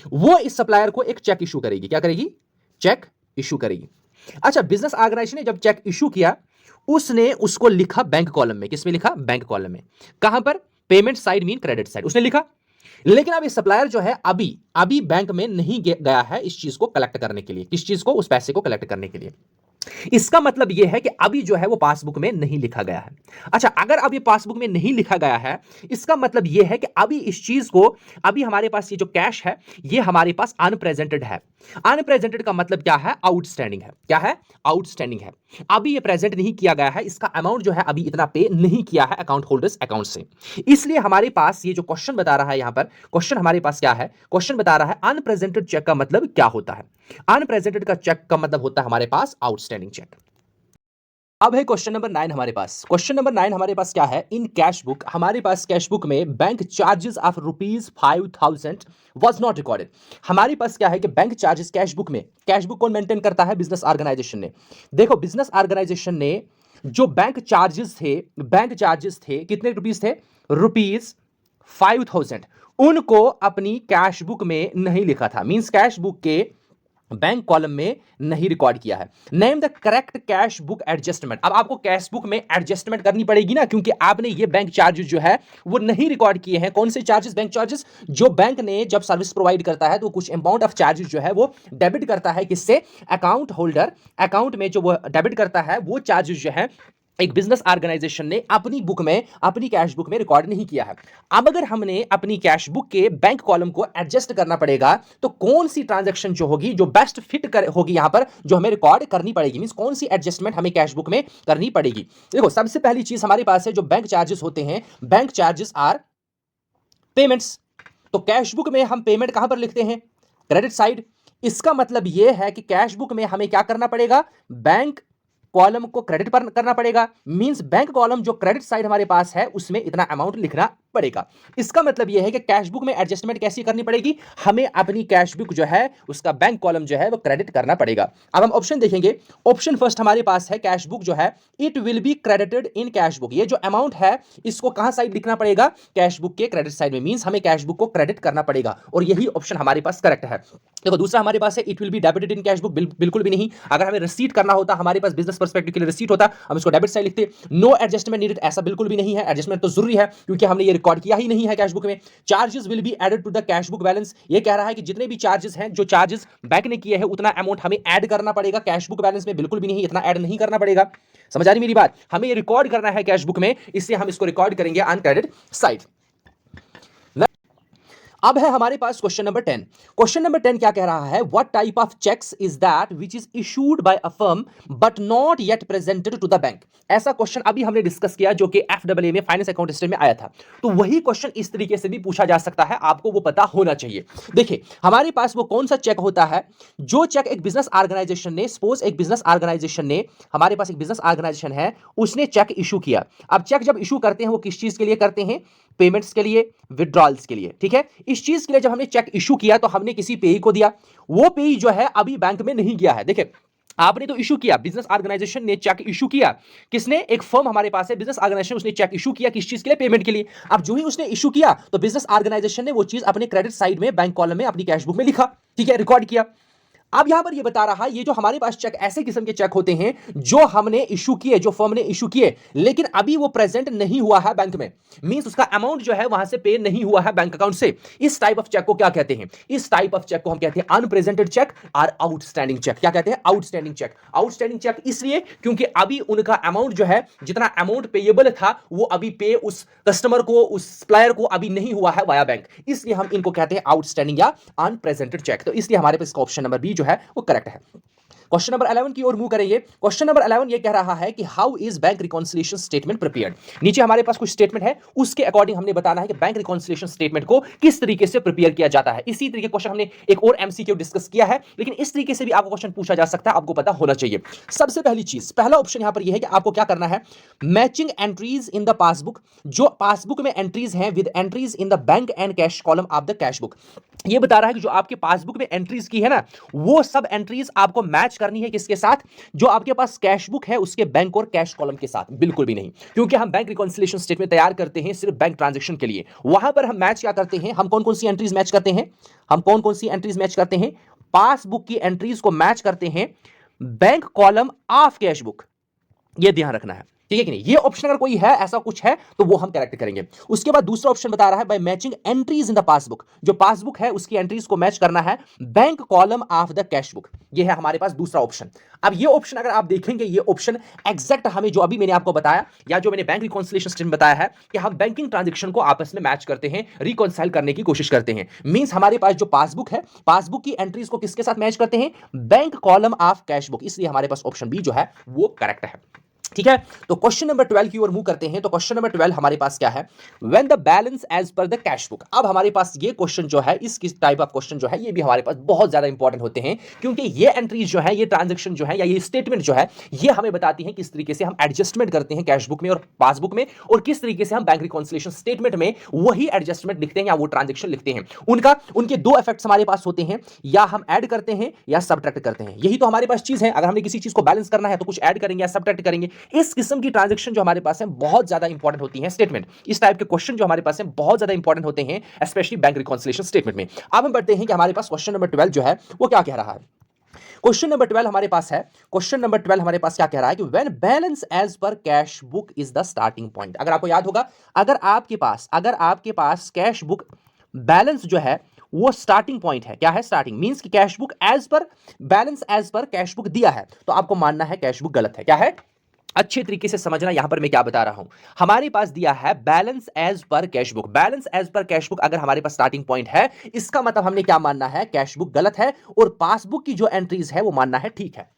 Speaker 1: वो इस सप्लायर को एक चेक इशू करेगी। क्या करेगी? चेक इशू करेगी। अच्छा, बिजनेस ऑर्गेनाइजेशन ने जब चेक इशू किया, उसने उसको लिखा बैंक कॉलम में। किस में लिखा? बैंक कॉलम में। कहां पर? Payment side mean credit side, उसने लिखा। लेकिन अब ये सप्लायर जो है अभी बैंक में नहीं गया है इस चीज को कलेक्ट करने के लिए। किस चीज को? उस पैसे को कलेक्ट करने के लिए। इसका मतलब यह है कि अभी जो है वो पासबुक में नहीं लिखा गया है। अच्छा, अगर अभी पासबुक में नहीं लिखा गया है, इसका मतलब यह है कि अभी इस चीज को, अभी हमारे पास ये जो कैश है ये हमारे पास अनप्रेजेंटेड है। अनप्रेजेंटेड का मतलब क्या है? आउटस्टैंडिंग है। क्या है? आउटस्टैंडिंग है। अभी ये प्रेजेंट नहीं किया गया है, इसका अमाउंट जो है अभी इतना पे नहीं किया है अकाउंट होल्डर्स अकाउंट से। इसलिए हमारे पास ये जो क्वेश्चन बता रहा है, यहां पर क्वेश्चन हमारे पास क्या है? क्वेश्चन बता रहा है अनप्रेजेंटेड चेक का मतलब क्या होता है। अनप्रेजेंटेड का चेक का मतलब होता है हमारे पास आउटस्टैंडिंग चेक। अब है क्वेश्चन नंबर 9 हमारे पास। क्वेश्चन नंबर 9 हमारे पास क्या है? इन कैश बुक, हमारे पास कैश बुक में bank charges of ₹5,000 was not recorded. हमारे पास क्या है कि बैंक चार्जेस कैश बुक में, कैश बुक कौन मेंटेन करता है? बिजनेस ऑर्गेनाइजेशन ने। देखो, बिजनेस ऑर्गेनाइजेशन ने जो बैंक चार्जेस थे, बैंक चार्जेस थे कितने रुपीस थे? ₹5,000। उनको अपनी कैश बुक में नहीं लिखा था, मींस कैश बुक के बैंक कॉलम में नहीं रिकॉर्ड किया है। Name the correct cash book adjustment. अब आपको कैश बुक में एडजस्टमेंट करनी पड़ेगी ना, क्योंकि आपने ये बैंक चार्जेस जो है वो नहीं रिकॉर्ड किए हैं। कौन से चार्जेस? Bank charges. जो बैंक ने जब सर्विस प्रोवाइड करता है तो कुछ अमाउंट ऑफ चार्जेस जो है वो डेबिट करता है, किससे? Account holder. अकाउंट में जो वो डेबिट करता है वो चार्जेस जो है एक बिजनेस ऑर्गेनाइजेशन ने अपनी बुक में, अपनी कैश बुक में रिकॉर्ड नहीं किया है। अब अगर हमने अपनी कैश बुक के बैंक कॉलम को एडजस्ट करना पड़ेगा, तो कौन सी ट्रांजैक्शन जो होगी, जो बेस्ट फिट कर होगी यहां पर, जो हमें रिकॉर्ड करनी पड़ेगी, मींस कौन सी एडजस्टमेंट हमें कैश बुक में करनी पड़ेगी। देखो, सबसे पहली चीज हमारे पास है जो बैंक चार्जेस होते हैं, बैंक चार्जेस आर पेमेंट्स। तो कैश बुक में हम पेमेंट कहां पर लिखते हैं? Credit side. इसका मतलब यह है कि कैश बुक में हमें क्या करना पड़ेगा? बैंक कॉलम को क्रेडिट पर करना पड़ेगा। मींस बैंक कॉलम जो क्रेडिट साइड हमारे पास है उसमें इतना अमाउंट लिखना पड़ेगा। इसका मतलब यह है कि कैश बुक में एडजस्टमेंट कैसी करनी पड़ेगी? हमें अपनी कैश बुक जो है उसका बैंक कॉलम जो है वो क्रेडिट करना पड़ेगा। अब हम ऑप्शन देखेंगे। ऑप्शन फर्स्ट हमारे पास है, कैश बुक जो है it will be credited in cash book. ये जो अमाउंट है इसको कहां साइड लिखना पड़ेगा? कैश बुक के क्रेडिट साइड में। मींस हमें कैश बुक को क्रेडिट करना पड़ेगा और यही ऑप्शन हमारे पास करेक्ट है। देखो, दूसरा हमारे पास है it will be debited in cash book. बिल्कुल भी नहीं। अगर हमें रिसीट करना होता, हमारे पास बिजनेस पर्सपेक्टिव के लिए रिसीट होता, हम इसको डेबिट साइड लिखते। नो एडजस्टमेंट नीडेड, ऐसा बिल्कुल भी नहीं है। एडजस्टमेंट तो जरूरी है क्योंकि हमने ये रिकॉर्ड किया ही नहीं है कैश बुक में। Charges will be added to the cash book balance. ये कह रहा है कि जितने भी चार्जेस हैं, जो चार्जेस बैंक ने किए हैं उतना अमाउंट हमें ऐड करना पड़ेगा कैश बुक बैलेंस में। बिल्कुल भी नहीं, इतना ऐड नहीं करना पड़ेगा। समझ आ रही मेरी बात? हमें ये रिकॉर्ड करना है कैश बुक में, इसलिए हम इसको रिकॉर्ड करेंगे ऑन क्रेडिट साइड। अब है हमारे पास क्वेश्चन नंबर 10। क्वेश्चन नंबर 10 क्या कह रहा है? What type of cheques is that which is issued by a firm but not yet presented to the bank. ऐसा क्वेश्चन अभी हमने डिस्कस किया जो कि एफडब्ल्यूए में, फाइनेंस अकाउंट सिस्टम में आया था। तो वही क्वेश्चन इस तरीके से भी पूछा जा सकता है, आपको वो पता होना चाहिए। देखिए, हमारे पास वो कौन सा चेक होता है? जो चेक एक बिजनेस ऑर्गेनाइजेशन ने, सपोज एक बिजनेस ऑर्गेनाइजेशन ने, हमारे पास एक बिजनेस ऑर्गेनाइजेशन है, उसने चेक इशू किया। अब चेक जब इशू करते हैं वो किस चीज के लिए करते हैं? पेमेंट्स के लिए, विड्रॉल्स के लिए। ठीक है, इस चीज के लिए जब हमने चेक इशू किया तो हमने किसी पेई को दिया। वो पेई जो है अभी बैंक में नहीं गया है। देखिए, आपने तो इशू किया, बिजनेस ऑर्गेनाइजेशन ने चेक इशू किया। किसने? एक फर्म हमारे पास है, बिजनेस ऑर्गेनाइजेशन, उसने चेक इशू किया किस चीज के लिए? पेमेंट के लिए। अब जो ही उसने इशू किया तो बिजनेस ऑर्गेनाइजेशन ने वो चीज अपने क्रेडिट साइड में, बैंक कॉलम में, अपनी कैश बुक में लिखा। ठीक है, रिकॉर्ड किया। अब यहां पर ये बता रहा है, ये जो हमारे पास चेक, ऐसे किस्म के चेक होते हैं जो हमने इशू किए, जो फर्म ने इशू किए, लेकिन अभी वो प्रेजेंट नहीं हुआ है बैंक में। मींस उसका अमाउंट जो है वहां से पे नहीं हुआ है बैंक अकाउंट से। इस टाइप ऑफ चेक को क्या कहते हैं? इस टाइप ऑफ चेक को हम कहते हैं अनप्रेजेंटेड चेक और आउटस्टैंडिंग चेक। क्या कहते हैं? Outstanding check. आउटस्टैंडिंग चेक इसलिए क्योंकि अभी उनका अमाउंट जो है, जितना अमाउंट पेएबल था, वो अभी पे उस कस्टमर को, उस सप्लायर को अभी नहीं हुआ है वाया बैंक। इसलिए हम इनको कहते हैं आउटस्टैंडिंग या अनप्रेजेंटेड चेक। तो इसलिए हमारे पास ऑप्शन नंबर बी जो है वो करेक्ट है। क्वेश्चन नंबर 11 की ओर मूव करेंगे। क्वेश्चन नंबर 11 ये कह रहा है कि how is bank reconciliation statement prepared. नीचे हमारे पास कुछ स्टेटमेंट है, उसके अकॉर्डिंग हमने बताना है कि बैंक रिकॉन्सिलिएशन स्टेटमेंट को किस तरीके से प्रिपेयर किया जाता है। इसी तरीके क्वेश्चन हमने एक और एमसीक्यू डिस्कस किया है, लेकिन इस तरीके से भी आपको क्वेश्चन पूछा जा सकता है, आपको पता होना चाहिए। सबसे पहली चीज, पहला ऑप्शन यहां पर यह है कि आपको क्या करना है? Matching entries in the passbook. जो पासबुक में एंट्रीज हैं with entries in the bank and cash column of the cash book. ये बता रहा है कि जो आपके पासबुक में एंट्रीज की है ना, वो सब एंट्रीज आपको मैच करनी है किसके साथ? जो आपके पास कैश बुक है उसके बैंक और कैश कॉलम के साथ। बिल्कुल भी नहीं, क्योंकि हम बैंक रिकॉन्सिलिएशन स्टेटमेंट तैयार करते हैं सिर्फ बैंक ट्रांजैक्शन के लिए। वहां पर हम मैच क्या करते हैं? हम कौन कौन सी एंट्रीज मैच करते हैं? हम कौन कौन सी एंट्रीज मैच करते हैं? पासबुक की एंट्रीज को मैच करते हैं bank column of cash book. यह ध्यान रखना है। ठीक है कि नहीं? ये ऑप्शन अगर कोई है, ऐसा कुछ है, तो वो हम करेक्ट करेंगे। उसके बाद दूसरा ऑप्शन बता रहा है by matching entries in the passbook, जो पासबुक है उसकी एंट्रीज को मैच करना है bank column of the cash book. ये है हमारे पास दूसरा ऑप्शन। अब ये ऑप्शन अगर आप देखेंगे, ये ऑप्शन एग्जैक्ट हमें जो अभी मैंने आपको बताया या जो मैंने बैंक रिकॉन्सिलिएशन स्टेटमेंट बताया है कि हम बैंकिंग ट्रांजैक्शन को आपस में मैच करते हैं, रिकॉन्साइल करने की कोशिश करते हैं। मींस हमारे पास जो पासबुक है, पासबुक की एंट्रीज को किसके साथ मैच करते हैं? Bank column of cash book. इसलिए हमारे पास ऑप्शन बी जो है वो करेक्ट है। ठीक है, तो क्वेश्चन नंबर 12 की ओर मूव करते हैं। तो क्वेश्चन नंबर 12 हमारे पास क्या है? When the balance as per the cash book. अब हमारे पास ये क्वेश्चन जो है, इस किस टाइप ऑफ क्वेश्चन जो है, ये भी हमारे पास बहुत ज्यादा इंपॉर्टेंट होते हैं, क्योंकि ये एंट्रीज जो है, ये ट्रांजैक्शन जो है या ये स्टेटमेंट जो है, ये हमें बताती है किस तरीके से हम एडजस्टमेंट करते हैं कैश बुक में और पासबुक में, और किस तरीके से हम बैंक रिकॉन्सिलिएशन स्टेटमेंट में वही एडजस्टमेंट लिखते हैं या वो ट्रांजैक्शन लिखते हैं। उनके दो इफेक्ट्स हमारे पास होते हैं, या हम ऐड करते हैं या सबट्रैक्ट करते हैं। यही तो हमारे पास चीज है। अगर हमने किसी चीज को बैलेंस करना है तो कुछ ऐड करेंगे या सबट्रैक्ट करेंगे। इस किस्म की ट्रांजैक्शन जो हमारे पास है बहुत ज्यादा इंपॉर्टेंट होती है स्टेटमेंट। इस टाइप के क्वेश्चन जो हमारे पास है बहुत ज्यादा इंपॉर्टेंट होते हैं, स्पेशली बैंक रिकॉन्सिलिएशन स्टेटमेंट में। अब हम बढ़ते हैं कि हमारे पास क्वेश्चन नंबर 12 जो है वो क्या कह रहा है। क्वेश्चन नंबर 12 हमारे पास है। क्वेश्चन नंबर 12 हमारे पास क्या कह रहा है कि when balance as per cash book is the starting point. अगर आपको याद होगा, अगर आपके पास कैश बुक बैलेंस जो है वो स्टार्टिंग पॉइंट है। क्या है? स्टार्टिंग मींस कि cash book as per balance as per cash book दिया है, तो आपको मानना है कैश बुक गलत है। क्या है? अच्छे तरीके से समझना, यहां पर मैं क्या बता रहा हूं। हमारे पास दिया है balance as per cash book. Balance as per cash book अगर हमारे पास स्टार्टिंग पॉइंट है, इसका मतलब हमने क्या मानना है? कैश बुक गलत है, और पासबुक की जो एंट्रीज है वो मानना है ठीक है।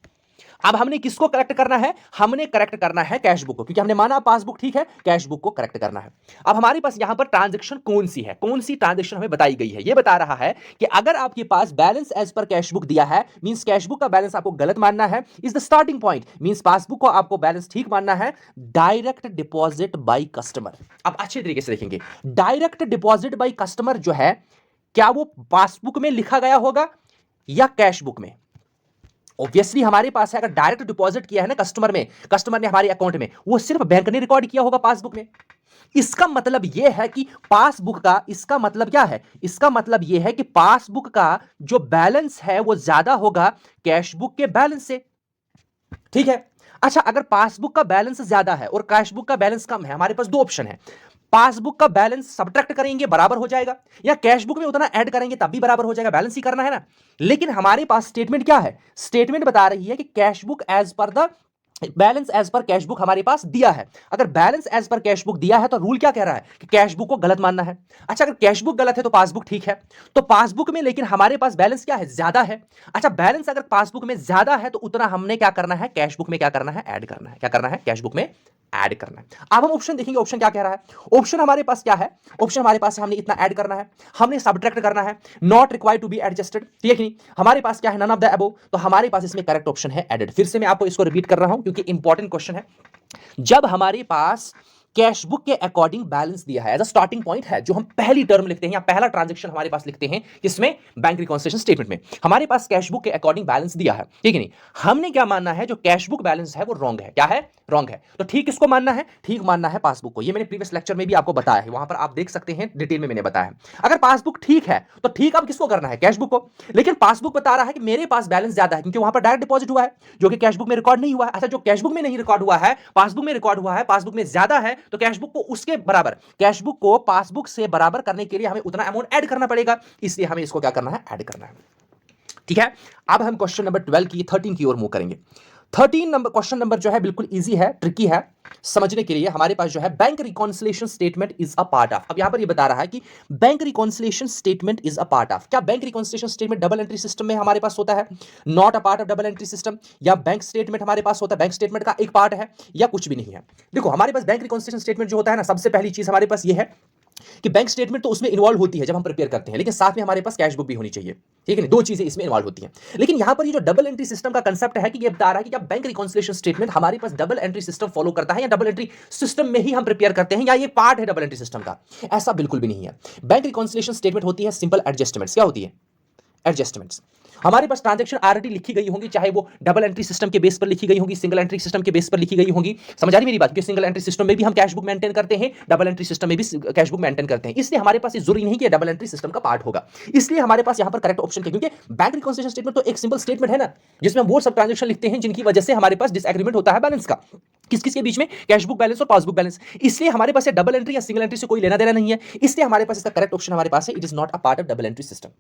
Speaker 1: अब हमने किसको करेक्ट करना है? हमने करेक्ट करना है कैश बुक को, क्योंकि हमने माना पासबुक ठीक है, कैश बुक को करेक्ट करना है। अब हमारे पास यहां पर ट्रांजैक्शन कौन सी है, कौन सी ट्रांजैक्शन हमें बताई गई है? यह बता रहा है कि अगर आपके पास balance as per cash book दिया है, मींस कैश बुक का बैलेंस आपको गलत मानना है। Is the starting point means passbook को आपको बैलेंस ठीक मानना है। Direct deposit by customer. अब अच्छे तरीके से देखेंगे, डायरेक्ट डिपॉजिट बाई कस्टमर जो है, क्या वो पासबुक में लिखा गया होगा या कैश बुक में? ऑब्वियसली हमारे पास है, अगर डायरेक्ट डिपॉजिट किया है ना कस्टमर ने हमारे अकाउंट में, वो सिर्फ बैंक ने रिकॉर्ड किया होगा पासबुक में। इसका मतलब यह है कि पासबुक का, इसका मतलब क्या है? इसका मतलब यह है कि पासबुक का जो बैलेंस है वो ज्यादा होगा कैश बुक के बैलेंस से। ठीक है, अच्छा, अगर पासबुक का बैलेंस ज्यादा है और कैश बुक का बैलेंस कम है, हमारे पास दो ऑप्शन है। पासबुक का बैलेंस सब्ट्रैक्ट करेंगे बराबर हो जाएगा, या कैश बुक में उतना ऐड करेंगे तब भी बराबर हो जाएगा, बैलेंस ही करना है ना। लेकिन हमारे पास स्टेटमेंट क्या है? स्टेटमेंट बता रही है कि cash book as per the balance as per cash book हमारे पास दिया है। अगर balance as per cash book दिया है तो रूल क्या कह रहा है कि कैश बुक को गलत मानना है। अच्छा, अगर कैश बुक गलत है तो पासबुक ठीक है, तो पासबुक में लेकिन हमारे पास बैलेंस क्या है? ज्यादा है। अच्छा, बैलेंस अगर पासबुक में ज्यादा है तो उतना हमने क्या करना है? कैश बुक में क्या करना है? ऐड करना है। क्या करना है? कैश बुक में ऐड करना है। अब हम ऑप्शन देखेंगे, ऑप्शन क्या कह रहा है। ऑप्शन हमारे पास क्या है? ऑप्शन हमारे पास हमने इतना ऐड करना है, हमने सब्ट्रैक्ट करना है, not required to be adjusted. ठीक है, हमारे पास क्या है? None of the above. तो हमारे पास इसमें करेक्ट ऑप्शन है एडेड। फिर से मैं आपको इसको रिपीट कर रहा हूं क्योंकि इंपॉर्टेंट क्वेश्चन है। जब हमारे पास कैश बुक के अकॉर्डिंग बैलेंस दिया है एज अ स्टार्टिंग पॉइंट है, जो हम पहली टर्म लिखते हैं या पहला ट्रांजैक्शन हमारे पास लिखते हैं, किसमें? बैंक रिकॉन्सिलिएशन स्टेटमेंट में। हमारे पास कैश बुक के अकॉर्डिंग बैलेंस दिया है, ठीक है नहीं? हमने क्या मानना है? जो कैश बुक बैलेंस है वो रॉन्ग है। क्या है? रॉन्ग है। तो ठीक किसको मानना है? ठीक मानना है पासबुक को। ये मैंने प्रीवियस लेक्चर में भी आपको बताया है, वहां पर आप देख सकते हैं, डिटेल में मैंने बताया है। अगर पासबुक ठीक है तो ठीक अब किसको करना है? कैश बुक को। लेकिन पासबुक बता रहा है कि मेरे पास बैलेंस ज्यादा है, क्योंकि वहां पर डायरेक्ट डिपॉजिट हुआ है जो कि कैश बुक में रिकॉर्ड नहीं हुआ है। अच्छा, जो कैश बुक में नहीं रिकॉर्ड हुआ है पासबुक में रिकॉर्ड हुआ है, पासबुक में ज्यादा है, तो कैश बुक को उसके बराबर, कैश बुक को पासबुक से बराबर करने के लिए हमें उतना अमाउंट ऐड करना पड़ेगा, इसलिए हमें इसको क्या करना है? ऐड करना है। ठीक है, अब हम क्वेश्चन नंबर 12 की 13 की ओर मूव करेंगे। 13 नंबर क्वेश्चन नंबर जो है बिल्कुल इजी है, ट्रिकी है समझने के लिए। हमारे पास जो है bank reconciliation statement is a part of. अब यहां पर ये बता रहा है कि bank reconciliation statement is a part of. क्या bank reconciliation statement double entry system में हमारे पास होता है? Not a part of double entry system. या बैंक स्टेटमेंट हमारे पास होता है, बैंक स्टेटमेंट का एक पार्ट है, या कुछ भी नहीं है। देखो, हमारे पास बैंक रिकॉन्सिलिएशन स्टेटमेंट जो होता है ना, सबसे पहली चीज हमारे पास ये है कि बैंक स्टेटमेंट तो उसमें इन्वॉल्व होती है जब हम प्रिपेयर करते हैं, लेकिन साथ में हमारे पास कैश बुक भी होनी चाहिए। ठीक है ना? दो चीजें इसमें इन्वॉल्व होती हैं। लेकिन यहां पर ये जो डबल एंट्री सिस्टम का कंसेप्ट है कि ये बता रहा है कि क्या बैंक रिकॉन्सिलिएशन स्टेटमेंट हमारे पास डबल एंट्री सिस्टम फॉलो करता है, या डबल एंट्री सिस्टम में ही हम प्रिपेयर करते हैं, या ये पार्ट है डबल एंट्री सिस्टम का? ऐसा बिल्कुल भी नहीं है। बैंक रिकॉन्सिलिएशन स्टेटमेंट होती है सिंपल एडजस्टमेंट्स। क्या होती है? एडजस्टमेंट्स। हमारे पास ट्रांजैक्शन ऑलरेडी लिखी गई होंगी, चाहे वो डबल एंट्री सिस्टम के बेस पर लिखी गई होंगी, सिंगल एंट्री सिस्टम के बेस पर लिखी गई होंगी। समझ आ रही मेरी बात? क्योंकि सिंगल एंट्री सिस्टम में भी हम कैश बुक मेंटेन करते हैं, डबल एंट्री सिस्टम में भी कैश बुक मेंटेन करते हैं। इसलिए हमारे पास ये जरूरी नहीं कि डबल एंट्री सिस्टम का पार्ट होगा। इसलिए हमारे पास यहां पर करेक्ट ऑप्शन है, क्योंकि बैंक रिकॉन्सिलिएशन स्टेटमेंट तो एक सिंपल स्टेटमेंट है ना, जिसमें हम वो सब ट्रांजैक्शन लिखते हैं जिनकी वजह से हमारे पास डिसएग्रीमेंट होता है बैलेंस का, किस किस के बीच में, कैश बुक बैलेंस और पासबुक बैलेंस। इसलिए हमारे पास डबल एंट्री या सिंगल एंट्री से कोई लेना देना नहीं है। इसलिए हमारे पास इसका करेक्ट ऑप्शन हमारे पास है, it is not a part of double entry system.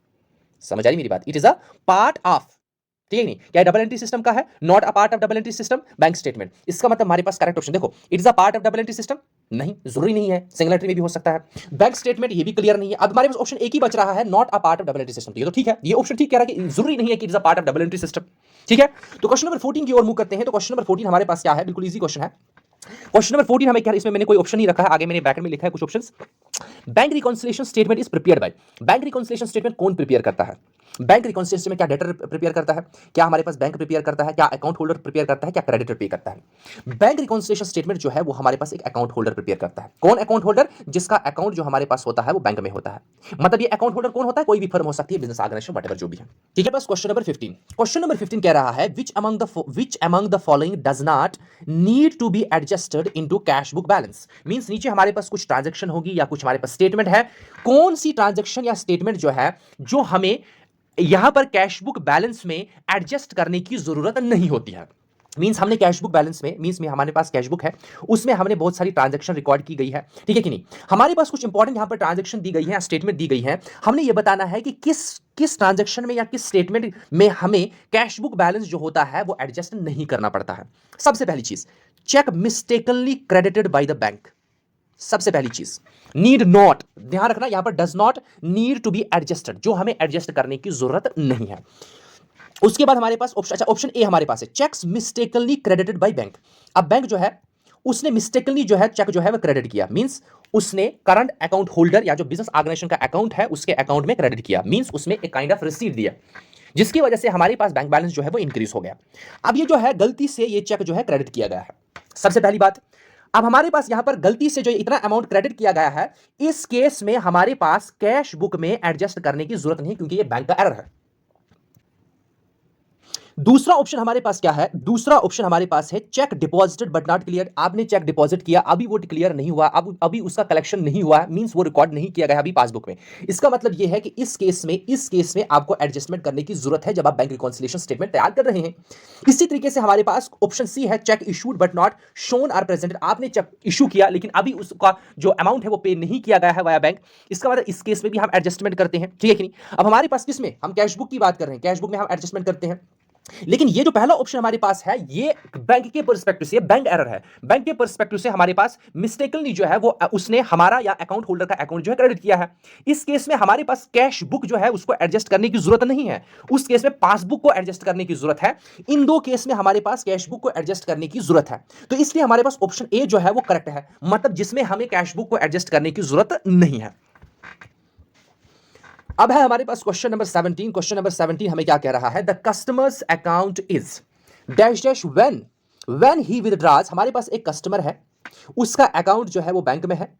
Speaker 1: समझ आ रही मेरी बात? It is a part of, ठीक है नहीं? क्या डबल एंट्री सिस्टम का है? Not a part of double entry system bank statement. इसका मतलब हमारे पास करेक्ट ऑप्शन देखो, it is a part of double entry system, नहीं जरूरी नहीं है, सिंगल एंट्री में भी हो सकता है। बैंक स्टेटमेंट ये भी क्लियर नहीं है। अब हमारे पास ऑप्शन एक ही बच रहा है, not a part of double entry system. ये तो ठीक है, ये ऑप्शन ठीक कह रहा है कि जरूरी नहीं है कि it is a part of double entry system. ठीक है, तो क्वेश्चन नंबर 14 की ओर मूव करते हैं। तो क्वेश्चन नंबर 14 हमारे पास क्या है? बिल्कुल इजी क्वेश्चन है। क्वेश्चन नंबर 14 हमें क्या, इसमें मैंने कोई ऑप्शन नहीं रखा है, आगे मैंने ब्रैकेट में लिखा है कुछ options. Bank reconciliation statement is prepared by, bank reconciliation statement कौन प्रिपेयर करता है? बैंक रिकॉन्सिलिएशन में क्या डेटर प्रिपेयर करता है, क्या हमारे पास बैंक प्रिपेयर करता है, क्या अकाउंट होल्डर प्रिपेयर करता है, क्या क्रेडिटर पे करता है? बैंक रिकॉन्सिलिएशन स्टेटमेंट जो है वो हमारे पास एक अकाउंट होल्डर प्रिपेयर करता है। कौन अकाउंट होल्डर? जिसका अकाउंट जो हमारे पास होता है वो बैंक में होता है। मतलब ये अकाउंट होल्डर कौन होता है? कोई भी फर्म हो सकती है, बिजनेस ऑर्गेनाइजेशन व्हाटएवर जो भी है। ठीक है, बस क्वेश्चन नंबर 15। क्वेश्चन नंबर 15 कह रहा है which among the following does not need to be adjusted into cash book balance। Means नीचे हमारे पास कुछ ट्रांजैक्शन होगी या कुछ हमारे पास स्टेटमेंट है, कौन सी ट्रांजैक्शन या स्टेटमेंट जो है जो हमें यहां पर कैश बुक बैलेंस में एडजस्ट करने की जरूरत नहीं होती है। मींस हमने कैश बुक बैलेंस में, मींस में हमारे पास कैश बुक है, उसमें हमने बहुत सारी ट्रांजैक्शन रिकॉर्ड की गई है, ठीक है कि नहीं? हमारे पास कुछ इंपॉर्टेंट यहां पर ट्रांजैक्शन दी गई है, स्टेटमेंट दी गई है। हमने ये बताना है कि किस किस ट्रांजैक्शन में या किस स्टेटमेंट में हमें कैश बुक बैलेंस जो होता है वो एडजस्ट नहीं करना पड़ता है। सबसे पहली चीज, cheque mistakenly credited by the bank. सबसे पहली चीज, नीड नॉट, ध्यान रखना यहां पर does not need to be adjusted, जो हमें एडजस्ट करने की जरूरत नहीं है। उसके बाद हमारे पास ऑप्शन, अच्छा ऑप्शन ए हमारे पास है, cheques mistakenly credited by bank. अब बैंक जो है उसने मिस्टेकनली जो है चेक जो है वो क्रेडिट किया, मींस उसने करंट अकाउंट होल्डर या जो बिजनेस ऑर्गेनाइजेशन का अकाउंट है उसके अकाउंट में क्रेडिट किया, मींस उसमें एक काइंड ऑफ रिसीट दिया, जिसकी वजह से हमारे पास बैंक बैलेंस जो है वो इंक्रीज हो गया। अब ये जो है गलती से ये चेक जो है क्रेडिट किया गया है, सबसे पहली बात। अब हमारे पास यहां पर गलती से जो इतना अमाउंट क्रेडिट किया गया है, इस केस में हमारे पास कैश बुक में एडजस्ट करने की जरूरत नहीं, क्योंकि ये बैंक का एरर है। दूसरा ऑप्शन हमारे पास क्या है? दूसरा ऑप्शन हमारे पास है check deposited but not clear. आपने चेक डिपॉजिट किया, अभी वो क्लियर नहीं हुआ, अभी उसका कलेक्शन नहीं हुआ है, मींस वो रिकॉर्ड नहीं किया गया अभी पासबुक में। इसका मतलब ये है कि इस केस में आपको एडजस्टमेंट करने की जरूरत है जब आप बैंक रिकॉन्सिलिएशन स्टेटमेंट तैयार कर रहे हैं। इसी तरीके से हमारे पास ऑप्शन सी है, cheque issued but not shown or presented. आपने चेक इशू किया लेकिन अभी उसका जो अमाउंट है वो पे नहीं किया गया है वाया बैंक। इसका मतलब इस केस में भी हम एडजस्टमेंट करते हैं, ठीक है कि नहीं? अब हमारे पास किसमें, हम कैश बुक की बात कर रहे हैं, कैश बुक में हम एडजस्टमेंट करते हैं। लेकिन ये जो पहला ऑप्शन हमारे पास है, ये बैंक के पर्सपेक्टिव से बैंक एरर है। बैंक के पर्सपेक्टिव से हमारे पास मिस्टेकनली जो है वो उसने हमारा या अकाउंट होल्डर का अकाउंट जो है क्रेडिट किया है। इस केस में हमारे पास कैश बुक जो है उसको एडजस्ट करने की जरूरत नहीं है, उस केस में पासबुक को एडजस्ट करने की जरूरत है। इन दो केस में हमारे पास कैश बुक को एडजस्ट करने की जरूरत है, तो इसलिए हमारे पास ऑप्शन ए जो है वो करेक्ट है, मतलब जिसमें हमें कैश बुक को एडजस्ट करने की जरूरत नहीं है। अब है हमारे पास क्वेश्चन नंबर 17। क्वेश्चन नंबर 17 हमें क्या कह रहा है? The customers account is dash dash when he withdraws. हमारे पास एक कस्टमर है, उसका अकाउंट जो है वो बैंक में है,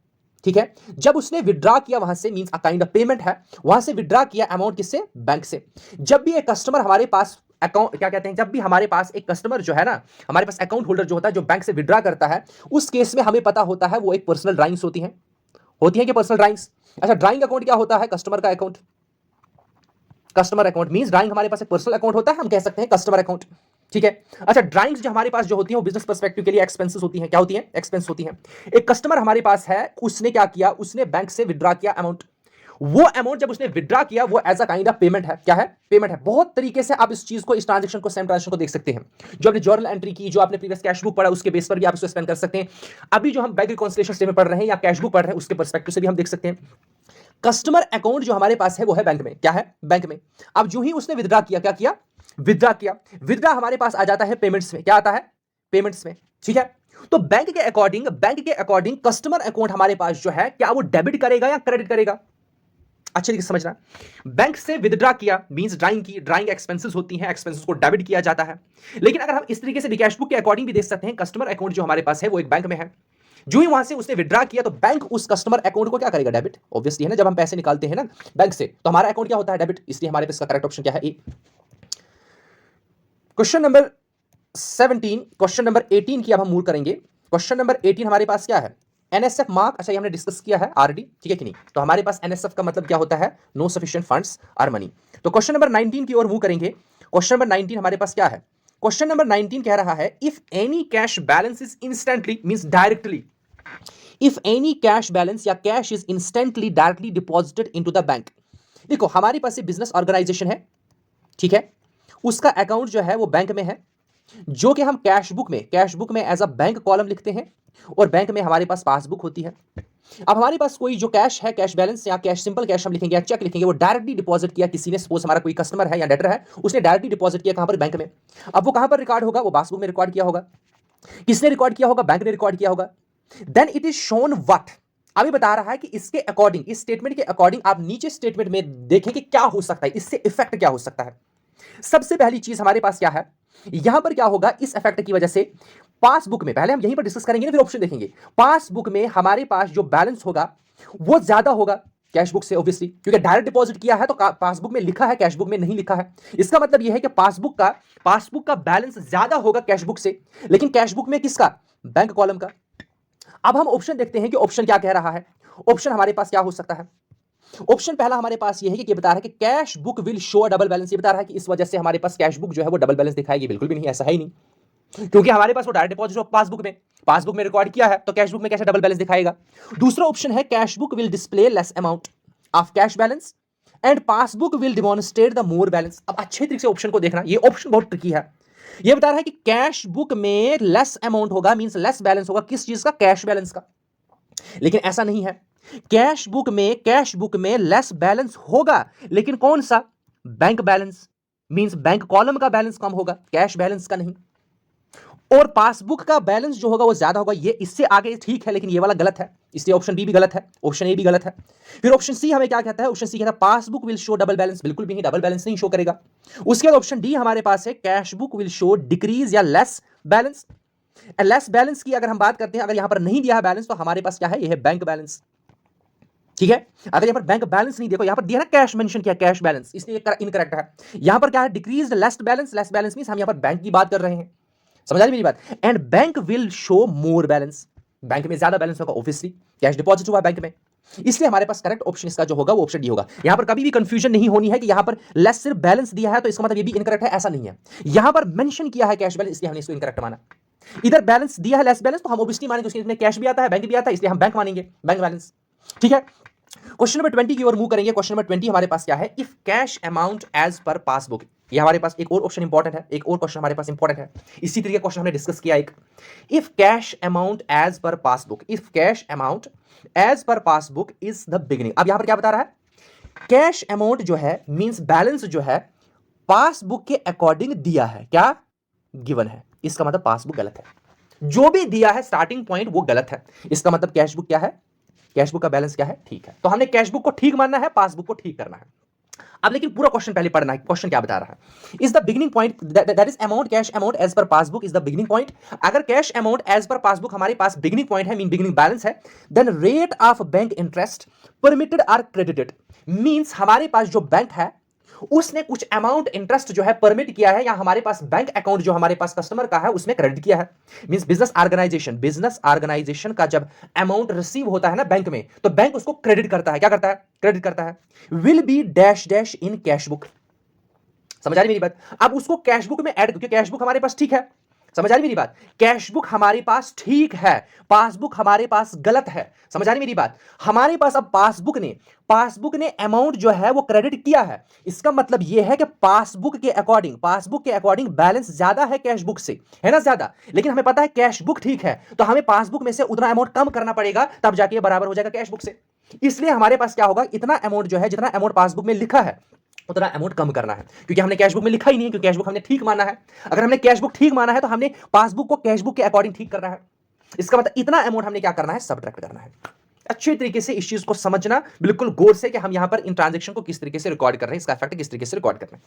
Speaker 1: ठीक है? जब उसने विड्रॉ किया वहां से, means a kind of payment है, वहां से विड्रॉ किया अमाउंट किससे? बैंक से। जब भी एक कस्टमर हमारे पास अकाउंट क्या कहते हैं, जब भी हमारे पास एक कस्टमर जो है ना, हमारे पास अकाउंट होल्डर जो होता है जो बैंक से विड्रॉ करता है, उस केस में हमें पता होता है वो एक पर्सनल ड्राइंग्स होती है कि पर्सनल ड्राइंग्स। अच्छा, ड्राइंग अकाउंट क्या होता है? कस्टमर का account. Customer account means drawing हमारे पास एक पर्सनल अकाउंट होता है, हम कह सकते हैं कस्टमर अकाउंट, ठीक है? अच्छा, ड्राइंग्स जो हमारे पास जो होती हैं वो बिजनेस पर्सपेक्टिव के लिए एक्सपेंसेस होती हैं। क्या होती हैं? एक्सपेंस होती हैं। एक कस्टमर हमारे पास है, उसने क्या किया? उसने बैंक से विड्रॉ किया अमाउंट। वो अमाउंट जब उसने विड्रॉ किया वो as a kind of payment है। क्या है? पेमेंट है। बहुत तरीके से आप इस चीज को, इस ट्रांजैक्शन को, सेम ट्रांजैक्शन को देख सकते हैं। जो आपने जर्नल एंट्री की, जो आपने प्रीवियस कैश बुक पढ़ा, उसके बेस पर भी आप इसको स्पेंड कर सकते हैं। अभी जो हम बैंक रिकॉन्सिलिएशन स्टेटमेंट पढ़ रहे हैं या कैश बुक पढ़ रहे हैं, उसके पर्सपेक्टिव से भी हम देख सकते हैं। कस्टमर अकाउंट जो हमारे पास है वो है बैंक में। क्या है? बैंक में। अब जो ही उसने विड्रॉ किया, क्या किया? विड्रॉ किया। विड्रॉ हमारे पास आ जाता है पेमेंट्स में। क्या आता है? पेमेंट्स में, ठीक है? तो बैंक के अकॉर्डिंग कस्टमर अकाउंट हमारे पास जो है, क्या वो डेबिट करेगा या क्रेडिट करेगा? अच्छे तरीके से समझना। बैंक से विदड्रॉ किया मींस ड्राइंग एक्सपेंसेस होती हैं, एक्सपेंसेस को डेबिट किया जाता है। लेकिन अगर हम इस तरीके से भी कैश बुक के अकॉर्डिंग भी देख सकते हैं, कस्टमर अकाउंट जो हमारे पास है वो एक बैंक में है। जो ही वहां से उसने विड्रॉ किया तो बैंक उस कस्टमर अकाउंट को क्या करेगा? डेबिट। ऑब्वियसली है ना, जब हम पैसे निकालते हैं ना बैंक से तो हमारा अकाउंट क्या होता है? डेबिट। इसलिए हमारे पास का करेक्ट ऑप्शन क्या है? ए। क्वेश्चन नंबर 17, क्वेश्चन नंबर 18 की अब हम मूव करेंगे। क्वेश्चन नंबर 18 हमारे पास क्या है? NSF mark. अच्छा, ये हमने डिस्कस किया है आरडी, ठीक है कि नहीं? तो हमारे पास एनएसएफ का मतलब क्या होता है? नो सफिशिएंट फंड्स और मनी। तो क्वेश्चन नंबर 19 की ओर मूव करेंगे। क्वेश्चन नंबर 19 हमारे पास क्या है? क्वेश्चन नंबर 19 कह रहा है if any cash balance is instantly means directly, if any cash balance या cash is instantly directly deposited into the bank. देखो, हमारे पास ये बिजनेस ऑर्गेनाइजेशन है, ठीक है? उसका अकाउंट जो है वो बैंक में है, जो कि हम कैश बुक में एज अ बैंक कॉलम लिखते हैं, और बैंक में हमारे पास पासबुक होती है। अब हमारे पास कोई जो कैश है, कैश बैलेंस या कैश, सिंपल कैश हम लिखेंगे या चेक लिखेंगे, वो डायरेक्टली डिपॉजिट किया किसी ने। सपोज हमारा कोई कस्टमर है या डेटर है, उसने डायरेक्टली डिपॉजिट किया कहां पर? बैंक में। अब वो कहां पर रिकॉर्ड होगा? वो पासबुक में रिकॉर्ड किया होगा। किसने रिकॉर्ड किया होगा? बैंक ने रिकॉर्ड किया होगा। Then it is shown what, अभी बता रहा है कि इसके अकॉर्डिंग, इस स्टेटमेंट के अकॉर्डिंग आप नीचे स्टेटमेंट में देखें कि क्या हो सकता है, इससे इफेक्ट क्या हो सकता है। सबसे पहली चीज हमारे पास क्या है? यहां पर क्या होगा इस इफेक्ट की वजह से? पासबुक में, पहले हम यहीं पर डिस्कस करेंगे ना, फिर ऑप्शन देखेंगे। पासबुक में हमारे पास जो बैलेंस होगा वो ज्यादा होगा कैशबुक से, ऑब्वियसली, क्योंकि डायरेक्ट डिपॉजिट किया है तो पासबुक में लिखा है, कैशबुक में नहीं लिखा है। इसका मतलब यह है कि पासबुक का बैलेंस ज्यादा होगा कैशबुक से, लेकिन कैशबुक में किसका? बैंक कॉलम का। अब हम ऑप्शन देखते हैं कि ऑप्शन क्या कह रहा है। ऑप्शन हमारे पास क्या हो सकता है? ऑप्शन पहला हमारे पास ये है कि ये बता रहा है कि cash book will show double balance. ये बता रहा है कि इस वजह से हमारे पास कैश बुक जो है वो डबल बैलेंस दिखाएगी। बिल्कुल भी नहीं, ऐसा है ही नहीं, क्योंकि हमारे पास वो डायरेक्ट डिपॉजिट पासबुक में रिकॉर्ड किया है, तो कैश बुक में कैसे डबल बैलेंस दिखाएगा? दूसरा ऑप्शन है cash book will display less amount of cash balance and passbook will demonstrate the more balance. अब अच्छे तरीके से ऑप्शन को देखना, ये ऑप्शन बहुत ट्रिकी है। ये बता रहा है कि कैश बुक में लेस अमाउंट होगा, मींस लेस बैलेंस होगा। किस चीज का? कैश बैलेंस का। लेकिन ऐसा नहीं है। कैश बुक में लेस बैलेंस होगा, लेकिन कौन सा? Bank balance, means bank column का बैलेंस कम होगा, कैश बैलेंस का नहीं। और पासबुक का बैलेंस जो होगा वो ज्यादा होगा। ये इससे आगे ठीक है, लेकिन ये वाला गलत है, इसलिए ऑप्शन बी भी गलत है, ऑप्शन ए भी गलत है। फिर ऑप्शन सी हमें क्या कहता है? ऑप्शन सी कहता है passbook will show double balance. बिल्कुल भी नहीं, डबल बैलेंस नहीं शो करेगा। उसके बाद ऑप्शन डी हमारे पास है cash book will show decrease या लेस बैलेंस। लेस बैलेंस की अगर हम बात करते हैं, अगर यहां पर नहीं दिया है बैलेंस, तो हमारे पास क्या है? यह है बैंक बैलेंस, ठीक है? अगर यहां पर बैंक बैलेंस नहीं, देखो यहां पर दिया ना कैश मेंशन किया, कैश बैलेंस, इसलिए इनकरेक्ट है। यहां पर क्या है? Decrease less balance. Less balance means हम यहां पर बैंक की बात कर रहे हैं। समझ आ रही मेरी बात? And bank will show more balance, bank में ज्यादा बैलेंस होगा, ऑब्वियसली कैश डिपॉजिट हुआ बैंक में, इसलिए हमारे पास करेक्ट ऑप्शन इसका जो होगा वो ऑप्शन डी होगा। यहां पर कभी भी कंफ्यूजन नहीं होनी है कि यहां पर लेस सिर्फ बैलेंस दिया है तो इसका मतलब ये भी इनकरेक्ट है, ऐसा नहीं है। यहां पर मेंशन किया है कैश बैलेंस, इसलिए हमने इसको इनकरेक्ट माना। इधर बैलेंस दिया है लेस बैलेंस, तो हम ऑब्वियसली मानेंगे उसमें कैश भी आता है, बैंक भी आता है, इसलिए हम बैंक मानेंगे, बैंक बैलेंस, ठीक है? क्वेश्चन नंबर 20 की ओर मूव करेंगे। क्वेश्चन नंबर 20 हमारे पास क्या है? If cash amount as per passbook. ये हमारे पास एक और ऑप्शन इंपॉर्टेंट है, एक और क्वेश्चन हमारे पास इंपॉर्टेंट है। इसी तरीके क्वेश्चन हमने डिस्कस किया एक। If cash amount as per passbook, if cash amount as per passbook is the beginning. अब यहां पर क्या बता रहा है? कैश अमाउंट जो है मींस बैलेंस जो है पासबुक के अकॉर्डिंग दिया है, क्या गिवन है, इसका मतलब पासबुक गलत है। जो भी दिया है स्टार्टिंग पॉइंट वो गलत है, इसका मतलब कैशबुक क्या है? कैशबुक का बैलेंस क्या है? ठीक है। तो हमने कैशबुक को ठीक मानना है, पासबुक को ठीक करना है। अब लेकिन पूरा क्वेश्चन पहले पढ़ना है। क्वेश्चन क्या बता रहा है? Is the beginning point that is amount, cash amount as per passbook is the beginning point. अगर cash amount as per passbook हमारे पास बिगिनिंग पॉइंट है, मीन बिगिनिंग बैलेंस है, then rate of bank interest permitted are credited, means हमारे पास जो बैंक है उसने कुछ अमाउंट इंटरेस्ट जो है परमिट किया है, या हमारे पास बैंक अकाउंट जो हमारे पास कस्टमर का है उसमें क्रेडिट किया है। मींस बिजनेस ऑर्गेनाइजेशन का जब अमाउंट रिसीव होता है ना बैंक में, तो बैंक उसको क्रेडिट करता है। क्या करता है? क्रेडिट करता है। Will be dash dash in cash book. समझ आ रही मेरी बात? अब उसको कैश बुक में ऐड, क्योंकि कैश बुक हमारे पास ठीक है। समझ आ रही मेरी बात? कैश बुक हमारे पास ठीक है, पासबुक हमारे पास गलत है। समझ आ रही मेरी बात? हमारे पास अब पासबुक ने अमाउंट जो है वो क्रेडिट किया है। इसका मतलब यह है कि पासबुक के अकॉर्डिंग बैलेंस ज्यादा है कैश बुक से, है ना ज्यादा। लेकिन हमें पता है कैश बुक ठीक है, तो हमें पासबुक में से उतना अमाउंट कम करना पड़ेगा, तब जाके बराबर हो जाएगा कैश बुक से। इसलिए हमारे पास क्या होगा? इतना अमाउंट जो है, जितना अमाउंट पासबुक में लिखा है उतना अमाउंट कम करना है, क्योंकि हमने कैशबुक में लिखा ही नहीं है, क्योंकि कैशबुक हमने ठीक माना है। अगर हमने कैशबुक ठीक माना है तो हमने पासबुक को कैशबुक के अकॉर्डिंग ठीक करना है। इसका मतलब इतना अमाउंट हमने क्या करना है? सब्ट्रैक्ट करना है। अच्छे तरीके से इस चीज को समझना बिल्कुल गौर से कि हम यहां पर इन ट्रांजेक्शन को किस तरीके से रिकॉर्ड कर रहे हैं, इसका इफेक्ट किस तरीके से रिकॉर्ड करना है।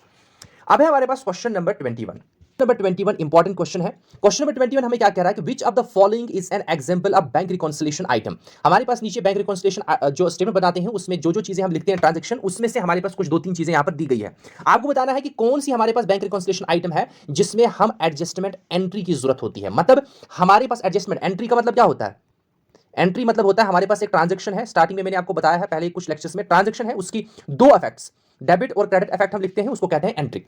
Speaker 1: अब है हमारे पास question number 21। Number 21 important question है। क्वेश्चन नंबर 21 हमें क्या कह रहा है कि which of the following is an example of bank reconciliation item. हमारे पास नीचे बैंक रिकॉन्सिलिएशन जो स्टेटमेंट बनाते हैं उसमें जो जो चीजें हम लिखते हैं ट्रांजैक्शन, उसमें से हमारे पास कुछ दो तीन चीजें यहां पर दी गई है। आपको बताना है कि कौन सी हमारे पास बैंक रिकॉन्सिलिएशन आइटम है जिसमें हम एडजस्टमेंट एंट्री की जरूरत होती है। मतलब हमारे पास एडजस्टमेंट एंट्री का मतलब क्या होता है? एंट्री मतलब होता है हमारे पास एक ट्रांजैक्शन है, स्टार्टिंग में मैंने आपको बताया है पहले कुछ लेक्चर्स में, ट्रांजैक्शन है, उसकी दो इफेक्ट्स डेबिट और क्रेडिट इफेक्ट हम लिखते हैं, उसको कहते हैं एंट्री।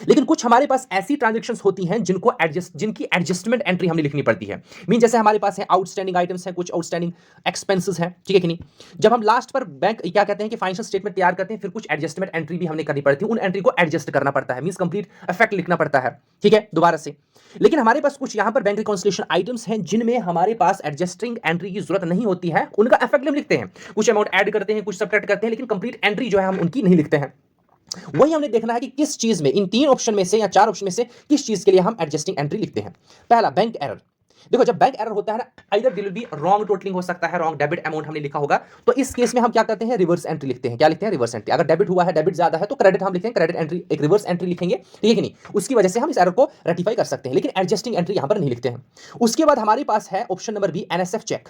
Speaker 1: लेकिन कुछ हमारे पास ऐसी ट्रांजैक्शंस होती हैं जिनकी एडजस्टमेंट एंट्री हमें लिखनी पड़ती है। मीन जैसे हमारे पास है आउटस्टैंडिंग आइटम्स हैं, कुछ आउटस्टैंडिंग एक्सपेंसेस हैं, ठीक है कि नहीं। जब हम लास्ट पर बैंक क्या कहते हैं कि फाइनेंशियल स्टेटमेंट तैयार करते हैं, फिर कुछ एडजस्टमेंट एंट्री भी हमने करनी पड़ती है, उन एंट्री को एडजस्ट करना पड़ता है, मींस कंप्लीट इफेक्ट लिखना पड़ता है, ठीक है, दोबारा से। लेकिन हमारे पास कुछ यहां पर बैंक रिकॉन्सिलिएशन आइटम्स हैं जिनमें हमारे पास एडजस्टिंग एंट्री की जरूरत नहीं होती है, उनका इफेक्ट हम लिखते हैं, कुछ अमाउंट ऐड करते हैं, कुछ सब्ट्रैक्ट करते हैं, लेकिन कंप्लीट एंट्री जो है हम उनकी नहीं लिखते हैं। वही हमने देखना है कि किस चीज में, इन तीन ऑप्शन में से या चार ऑप्शन में से किस चीज के लिए हम एडजस्टिंग एंट्री लिखते हैं। पहला बैंक एरर। देखो जब बैंक एरर होता है ना, आइदर दिल बी रॉन्ग टोटलिंग हो सकता है, रॉन्ग डेबिट अमाउंट हमने लिखा होगा, तो इस केस में हम क्या करते हैं, रिवर्स एंट्री लिखते हैं। क्या लिखते हैं? Reverse entry. अगर डेबिट हुआ है, डेबिट ज्यादा है, तो क्रेडिट हम लिखते हैं, क्रेडिट एंट्री एक रिवर्स एंट्री लिखेंगे, ठीक है कि नहीं। उसकी वजह से हम इस एरर को रेक्टिफाई कर सकते हैं, लेकिन एडजस्टिंग एंट्री यहां पर नहीं लिखते हैं। उसके बाद हमारे पास है option number B, NSF cheque,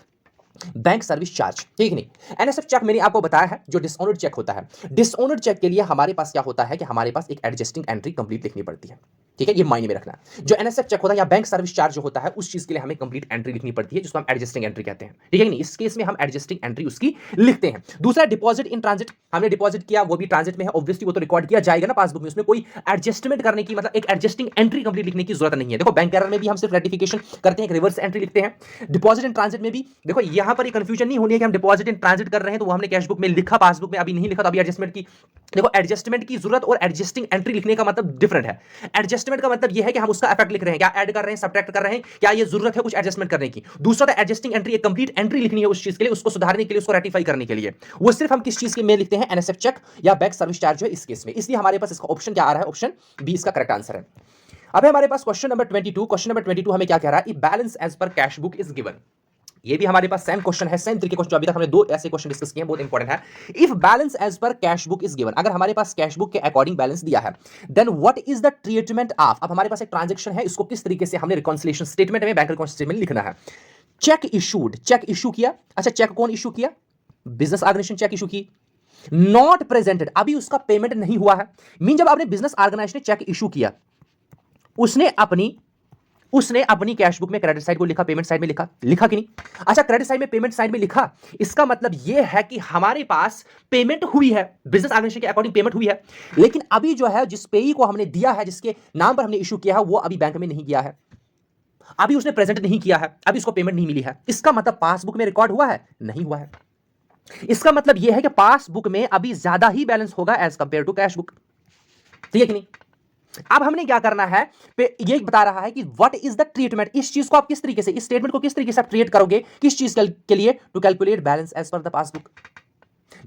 Speaker 1: bank service charge, ठीक नहीं। एनएसएफ चेक मैंने आपको बताया है जो डिसऑनर्ड चेक होता है। डिसऑनर्ड चेक के लिए हमारे पास क्या होता है कि हमारे पास एक एडजस्टिंग एंट्री कंप्लीट लिखनी पड़ती है, ठीक है, ये मायने में रखना। जो एनएसएफ चेक होता है या बैंक सर्विस चार्ज जो होता है, उस चीज के लिए हमें कंप्लीट एंट्री लिखनी पड़ती है, जिसको हम एडजस्टिंग एंट्री कहते हैं, ठीक है नहीं। इस केस में हम एडजस्टिंग एंट्री उसकी लिखते हैं। दूसरा डिपॉजिट इन ट्रांजिट, हमने डिपॉजिट किया, वो भी ट्रांजिट में है, ऑब्वियसली वो तो रिकॉर्ड किया जाएगा ना पासबुक में, उसमें कोई एडजस्टमेंट करने की, मतलब एक एडजस्टिंग एंट्री कंप्लीट लिखने की जरूरत नहीं है। देखो बैंक एरर में भी हम सिर्फ रेटिफिकेशन करते हैं, एक रिवर्स एंट्री लिखते हैं। डिपॉजिट इन ट्रांजिट में भी देखो यहां पर कंफ्यूजन नहीं होनी है कि हम डिपॉजिट इन ट्रांजिट कर रहे हैं तो वो हमने कैश बुक में लिखा, पासबुक में अभी नहीं लिखा, तो अभी एडजस्टमेंट की। देखो एडजस्टमेंट की जरूरत और एडजस्टिंग एंट्री लिखने का मतलब डिफरेंट है। एडजस्टमेंट का मतलब यह है कि हम उसका इफेक्ट लिख रहे हैं, क्या ऐड कर रहे हैं, सब्ट्रैक्ट कर रहे हैं, क्या ये जरूरत है कुछ एडजस्टमेंट करने की। दूसरा तो एडजस्टिंग एंट्री, एक कंप्लीट एंट्री लिखनी है उस चीज के लिए, उसको सुधारने के लिए, उसको रेटिफाई करने के लिए। वो सिर्फ हम किस चीज के में लिखते हैं, एनएसएफ चेक या बैंक सर्विस चार्ज है इस केस में। इसलिए हमारे पास इसका ऑप्शन क्या आ रहा है, ऑप्शन बी इसका करेक्ट आंसर है। अब हमारे पास क्वेश्चन नंबर 22। क्वेश्चन नंबर 22 हमें क्या कह रहा है, if balance as per cash book is given. ये भी हमारे पास सेम क्वेश्चन है, सेम तरीके क्वेश्चन जो अभी तक हमने दो ऐसे क्वेश्चन डिस्कस किए हैं, बहुत इंपॉर्टेंट है। If balance as per cash book is given, अगर हमारे पास कैश बुक के अकॉर्डिंग बैलेंस दिया है, then what is the treatment of. अब हमारे पास एक ट्रांजैक्शन है, इसको किस तरीके से हमने रिकॉन्सिलिएशन स्टेटमेंट में, बैंक रिकॉन्सिलिएशन स्टेटमेंट लिखना है। चेक इशूड, चेक इशू किया, अच्छा चेक कौन इशू किया, बिजनेस ऑर्गेनाइजेशन चेक इशू की। नॉट प्रेजेंटेड, अभी उसका पेमेंट नहीं हुआ है। मीन जब आपने बिजनेस ऑर्गेनाइजेशन ने चेक इशू किया, उसने अपनी कैश बुक में क्रेडिट साइड को लिखा, पेमेंट साइड में लिखा, लिखा कि नहीं। अच्छा क्रेडिट साइड में, पेमेंट साइड में लिखा, इसका मतलब यह है कि हमारे पास पेमेंट हुई है, बिजनेस ऑर्गेनाइजेशन के अकॉर्डिंग पेमेंट हुई है। लेकिन अभी जो है जिस पेई को हमने दिया है, जिसके नाम पर हमने इशू किया है, वो अभी बैंक में नहीं गया है, अभी उसने प्रेजेंट नहीं किया है, अभी उसको पेमेंट नहीं मिली है। इसका मतलब पासबुक में रिकॉर्ड हुआ है, नहीं हुआ है। इसका मतलब यह है कि पासबुक में अभी ज्यादा ही बैलेंस होगा as compare to cash book, ठीक है कि नहीं। अब हमने क्या करना है, ये बता रहा है कि व्हाट इज द ट्रीटमेंट, इस चीज को आप किस तरीके से, इस स्टेटमेंट को किस तरीके से आप ट्रीट करोगे, किस चीज के लिए, to calculate balance as per the passbook.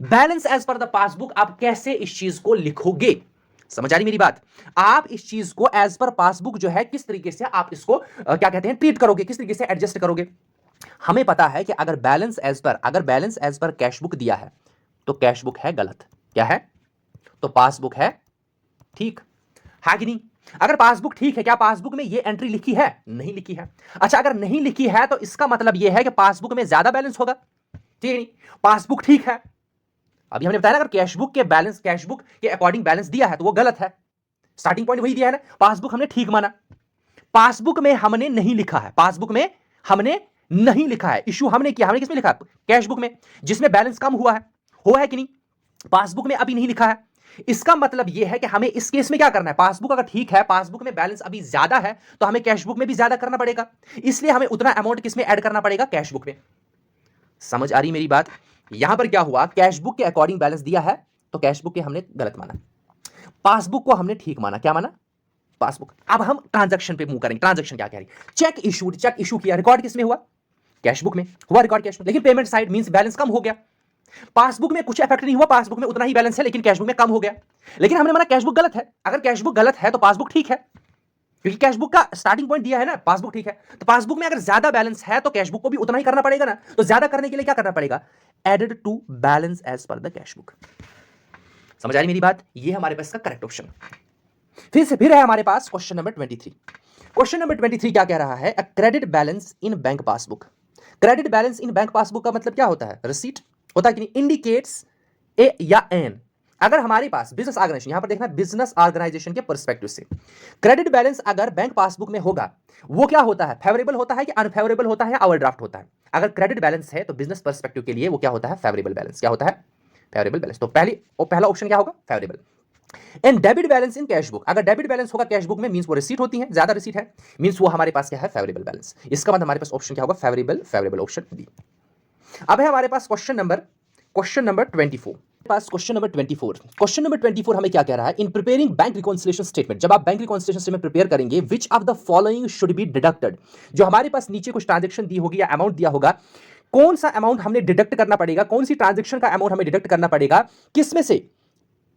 Speaker 1: Balance as per the passbook आप कैसे इस चीज को लिखोगे, समझ आ रही मेरी बात। आप इस चीज को एज पर पासबुक जो है किस तरीके से आप इसको क्या कहते हैं, ट्रीट करोगे, किस तरीके से एडजस्ट करोगे। हमें पता है कि अगर balance as per cash book दिया है तो कैश बुक है गलत, क्या है, तो पासबुक है ठीक है कि नहीं। अगर पासबुक ठीक है, क्या पासबुक में ये एंट्री लिखी है, नहीं लिखी है। अच्छा अगर नहीं लिखी है तो इसका मतलब यह है कि पासबुक में ज्यादा बैलेंस होगा, ठीक है नहीं, पासबुक ठीक है। अभी हमने बताया ना, अगर कैशबुक के अकॉर्डिंग बैलेंस दिया है तो वो गलत है, स्टार्टिंग पॉइंट वही दिया है ना, पासबुक हमने ठीक माना। पासबुक में हमने नहीं लिखा है, पासबुक में हमने नहीं लिखा है, इशू हमने किया, हमने किसमें लिखा, कैशबुक में, जिसमें बैलेंस कम हुआ है कि नहीं, पासबुक में अभी नहीं लिखा है। इसका मतलब यह है कि हमें इस केस में क्या करना है, पासबुक अगर ठीक है, पासबुक में बैलेंस अभी ज्यादा है, तो हमें कैशबुक में भी ज्यादा करना पड़ेगा, इसलिए हमें उतना अमाउंट किसमें ऐड करना पड़ेगा, कैशबुक में। समझ आ रही मेरी बात। यहां पर क्या हुआ, कैशबुक के अकॉर्डिंग बैलेंस दिया है तो कैशबुक के हमने गलत माना, पासबुक को हमने ठीक माना, क्या माना, पासबुक। अब हम ट्रांजैक्शन पे मूव करेंगे, ट्रांजैक्शन क्या कह रही, चेक इशू किया, रिकॉर्ड किसमें हुआ, कैशबुक में हुआ, रिकॉर्ड कैश में, लेकिन पेमेंट साइड मींस बैलेंस कम हो गया। पासबुक में कुछ इफेक्ट नहीं हुआ, पासबुक में उतना ही बैलेंस है, लेकिन कैशबुक में कम हो गया। लेकिन हमने माना कैशबुक गलत है, अगर कैशबुक गलत है तो पासबुक ठीक है, क्योंकि कैशबुक का स्टार्टिंग पॉइंट दिया है ना, पासबुक ठीक है। तो पासबुक में अगर ज्यादा बैलेंस है तो कैशबुक को भी उतना ही करना पड़ेगा ना, तो ज्यादा करने के लिए क्या करना पड़ेगा, added to balance as per the cashbook. समझ आ रही मेरी बात, ये हमारे पास का करेक्ट ऑप्शन। फिर है हमारे पास क्वेश्चन नंबर 23। क्वेश्चन नंबर 23 क्या कह रहा है? A credit balance in bank passbook. Credit balance in bank passbook का मतलब क्या होता है? रिसीट होता है कि नहीं? इंडिकेट्स ए या एन। अगर हमारे पास बिजनेस ऑर्गेनाइजेशन, यहां पर देखना बिजनेस ऑर्गेनाइजेशन के पर्सपेक्टिव से क्रेडिट बैलेंस अगर बैंक पासबुक में होगा, वो क्या होता है? फेवरेबल होता है कि अनफेवरेबल होता है, ओवरड्राफ्ट होता है? अगर क्रेडिट बैलेंस है तो बिजनेस पर्सपेक्टिव के लिए वो क्या होता है? Favourable balance. क्या होता है? Favourable balance. तो पहला ऑप्शन क्या होगा? Favourable. And debit balance in cash book. अगर डेबिट बैलेंस होगा कैश बुक में, मींस वो रिसीट होती है, ज्यादा रिसीट है, मींस वो हमारे पास क्या है? Favourable balance. इसका मतलब हमारे पास ऑप्शन क्या होगा? Favourable option B. अब है हमारे पास क्वेश्चन नंबर 24। पास क्वेश्चन नंबर 24। क्वेश्चन नंबर 24 हमें क्या कह रहा है? In preparing bank reconciliation statement, जब आप बैंक रिकॉन्सिलिएशन स्टेटमेंट प्रिपेयर करेंगे, which of the following should be deducted. जो हमारे पास नीचे कुछ ट्रांजैक्शन दी होगी या अमाउंट दिया होगा, कौन सा अमाउंट हमने डिडक्ट करना पड़ेगा? कौन सी ट्रांजैक्शन का अमाउंट हमें डिडक्ट करना पड़ेगा? किसमें से?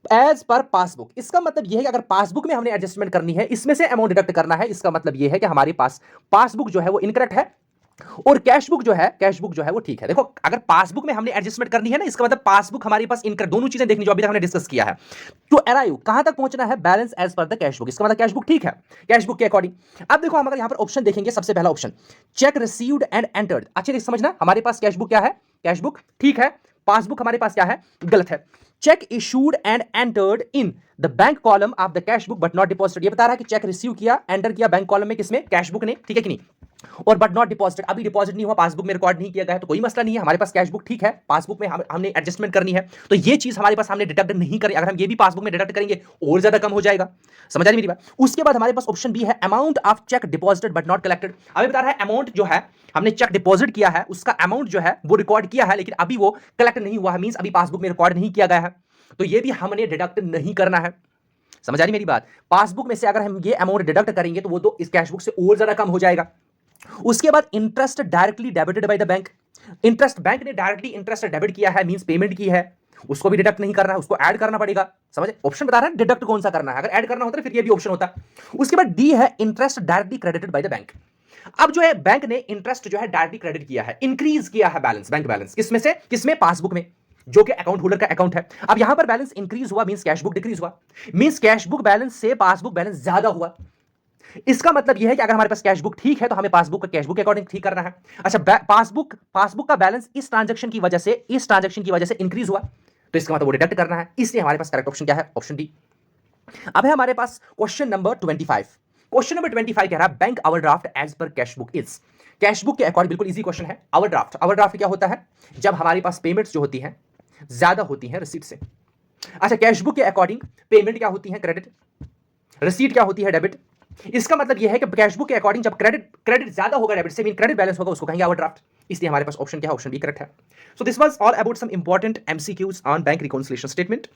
Speaker 1: As per passbook. इसका मतलब यह है कि अगर पासबुक में हमने एडजस्टमेंट करनी है, इसमें से अमाउंट डिडक्ट करना है। इसका मतलब यह है कि हमारे पास पासबुक जो है वो इनकरेक्ट है और कैश बुक जो है वो ठीक है। देखो, अगर पासबुक में हमने एडजस्टमेंट करनी है ना, इसका मतलब पासबुक हमारे पास इनकरेक्ट, दोनों चीजें देखनी जो अभी तक हमने डिस्कस किया है। तो अराइव कहां तक पहुंचना है? Balance as per the cash book. इसका मतलब कैश बुक ठीक है, कैश बुक के अकॉर्डिंग। अब देखो, हम अगर यहां पर ऑप्शन देखेंगे, सबसे पहला option check received and entered. अच्छे से समझना, हमारे पास कैश बुक क्या है? कैश बुक ठीक है, पासबुक हमारे पास क्या है? गलत है। Cheque issued and entered in the bank column of the cash book but not deposited. ये बता रहा है कि चेक रिसीव किया, एंटर किया बैंक कॉलम में, किसमें? कैश बुक ने, ठीक है कि नहीं? और बट नॉट डिपॉजिटेड, अभी डिपॉजिट नहीं हुआ, पासबुक में रिकॉर्ड नहीं किया गया है, तो कोई मसला नहीं है, हमारे पास कैश बुक ठीक है, पासबुक में हमने एडजस्टमेंट करनी है, तो ये चीज हमारे पास हमने डिडक्ट नहीं करी। अगर हम ये भी पासबुक में डिडक्ट करेंगे और ज्यादा कम हो जाएगा। समझ आ रही मेरी बात? उसके बाद हमारे पास ऑप्शन बी है amount of check deposited but not collected. अभी बता रहा है अमाउंट जो है हमने चेक डिपॉजिट किया है, उसका अमाउंट जो है वो रिकॉर्ड किया है, लेकिन अभी वो कलेक्ट नहीं हुआ है, मींस अभी पासबुक में रिकॉर्ड नहीं किया गया है, तो ये भी हमने डिडक्ट नहीं करना है। समझ आ रही मेरी बात? पासबुक में से अगर हम ये अमाउंट डिडक्ट करेंगे तो वो तो इस कैश बुक से और ज्यादा कम हो जाएगा। उसके बाद interest directly debited bye the bank. Interest bank ने डायरेक्टली इंटरेस्ट डेबिट किया है, मींस पेमेंट की है, उसको भी डिडक्ट नहीं करना है, उसको ऐड करना पड़ेगा। समझे? ऑप्शन बता रहा है डिडक्ट कौन सा करना है, अगर ऐड करना होता है फिर ये भी ऑप्शन होता। उसके बाद डी है interest directly credited by the bank. अब जो है बैंक ने इंटरेस्ट जो है डायरेक्टली क्रेडिट किया है, इंक्रीज किया है बैलेंस, बैंक बैलेंस, किसमें से? किसमें? पासबुक में, जो कि अकाउंट होल्डर का अकाउंट है। अब यहां पर बैलेंस इंक्रीज हुआ, मींस कैश बुक डिक्रीज हुआ, मींस कैश बुक बैलेंस से पासबुक बैलेंस ज्यादा हुआ। इसका मतलब यह है कि अगर हमारे पास कैश बुक ठीक है तो हमें पासबुक का कैश बुक के अकॉर्डिंग ठीक करना है। अच्छा, पासबुक का बैलेंस इस ट्रांजैक्शन की वजह से इंक्रीज हुआ, तो इसका मतलब वो डिडक्ट करना है, इसलिए हमारे पास करेक्ट ऑप्शन क्या है? Option D. अब है हमारे पास क्वेश्चन नंबर 25। क्वेश्चन नंबर 25 कह रहा है bank overdraft as per cash book is. Cash book के अकॉर्डिंग बिल्कुल इजी क्वेश्चन है। ओवरड्राफ्ट क्या होता है? जब हमारे पास पेमेंट्स जो होती हैं ज्यादा होती हैं रिसीट से। अच्छा, कैश बुक के अकॉर्डिंग पेमेंट क्या होती है? क्रेडिट। रिसीट क्या होती है? डेबिट। इसका मतलब यह है कि कैश बुक के अकॉर्डिंग जब क्रेडिट ज्यादा होगा डेबिट से, मीन क्रेडिट बैलेंस होगा, उसको कहेंगे ओवरड्राफ्ट। इसलिए हमारे पास ऑप्शन क्या है? ऑप्शन बी करेक्ट है। So this was all about some important MCQs on bank reconciliation statement.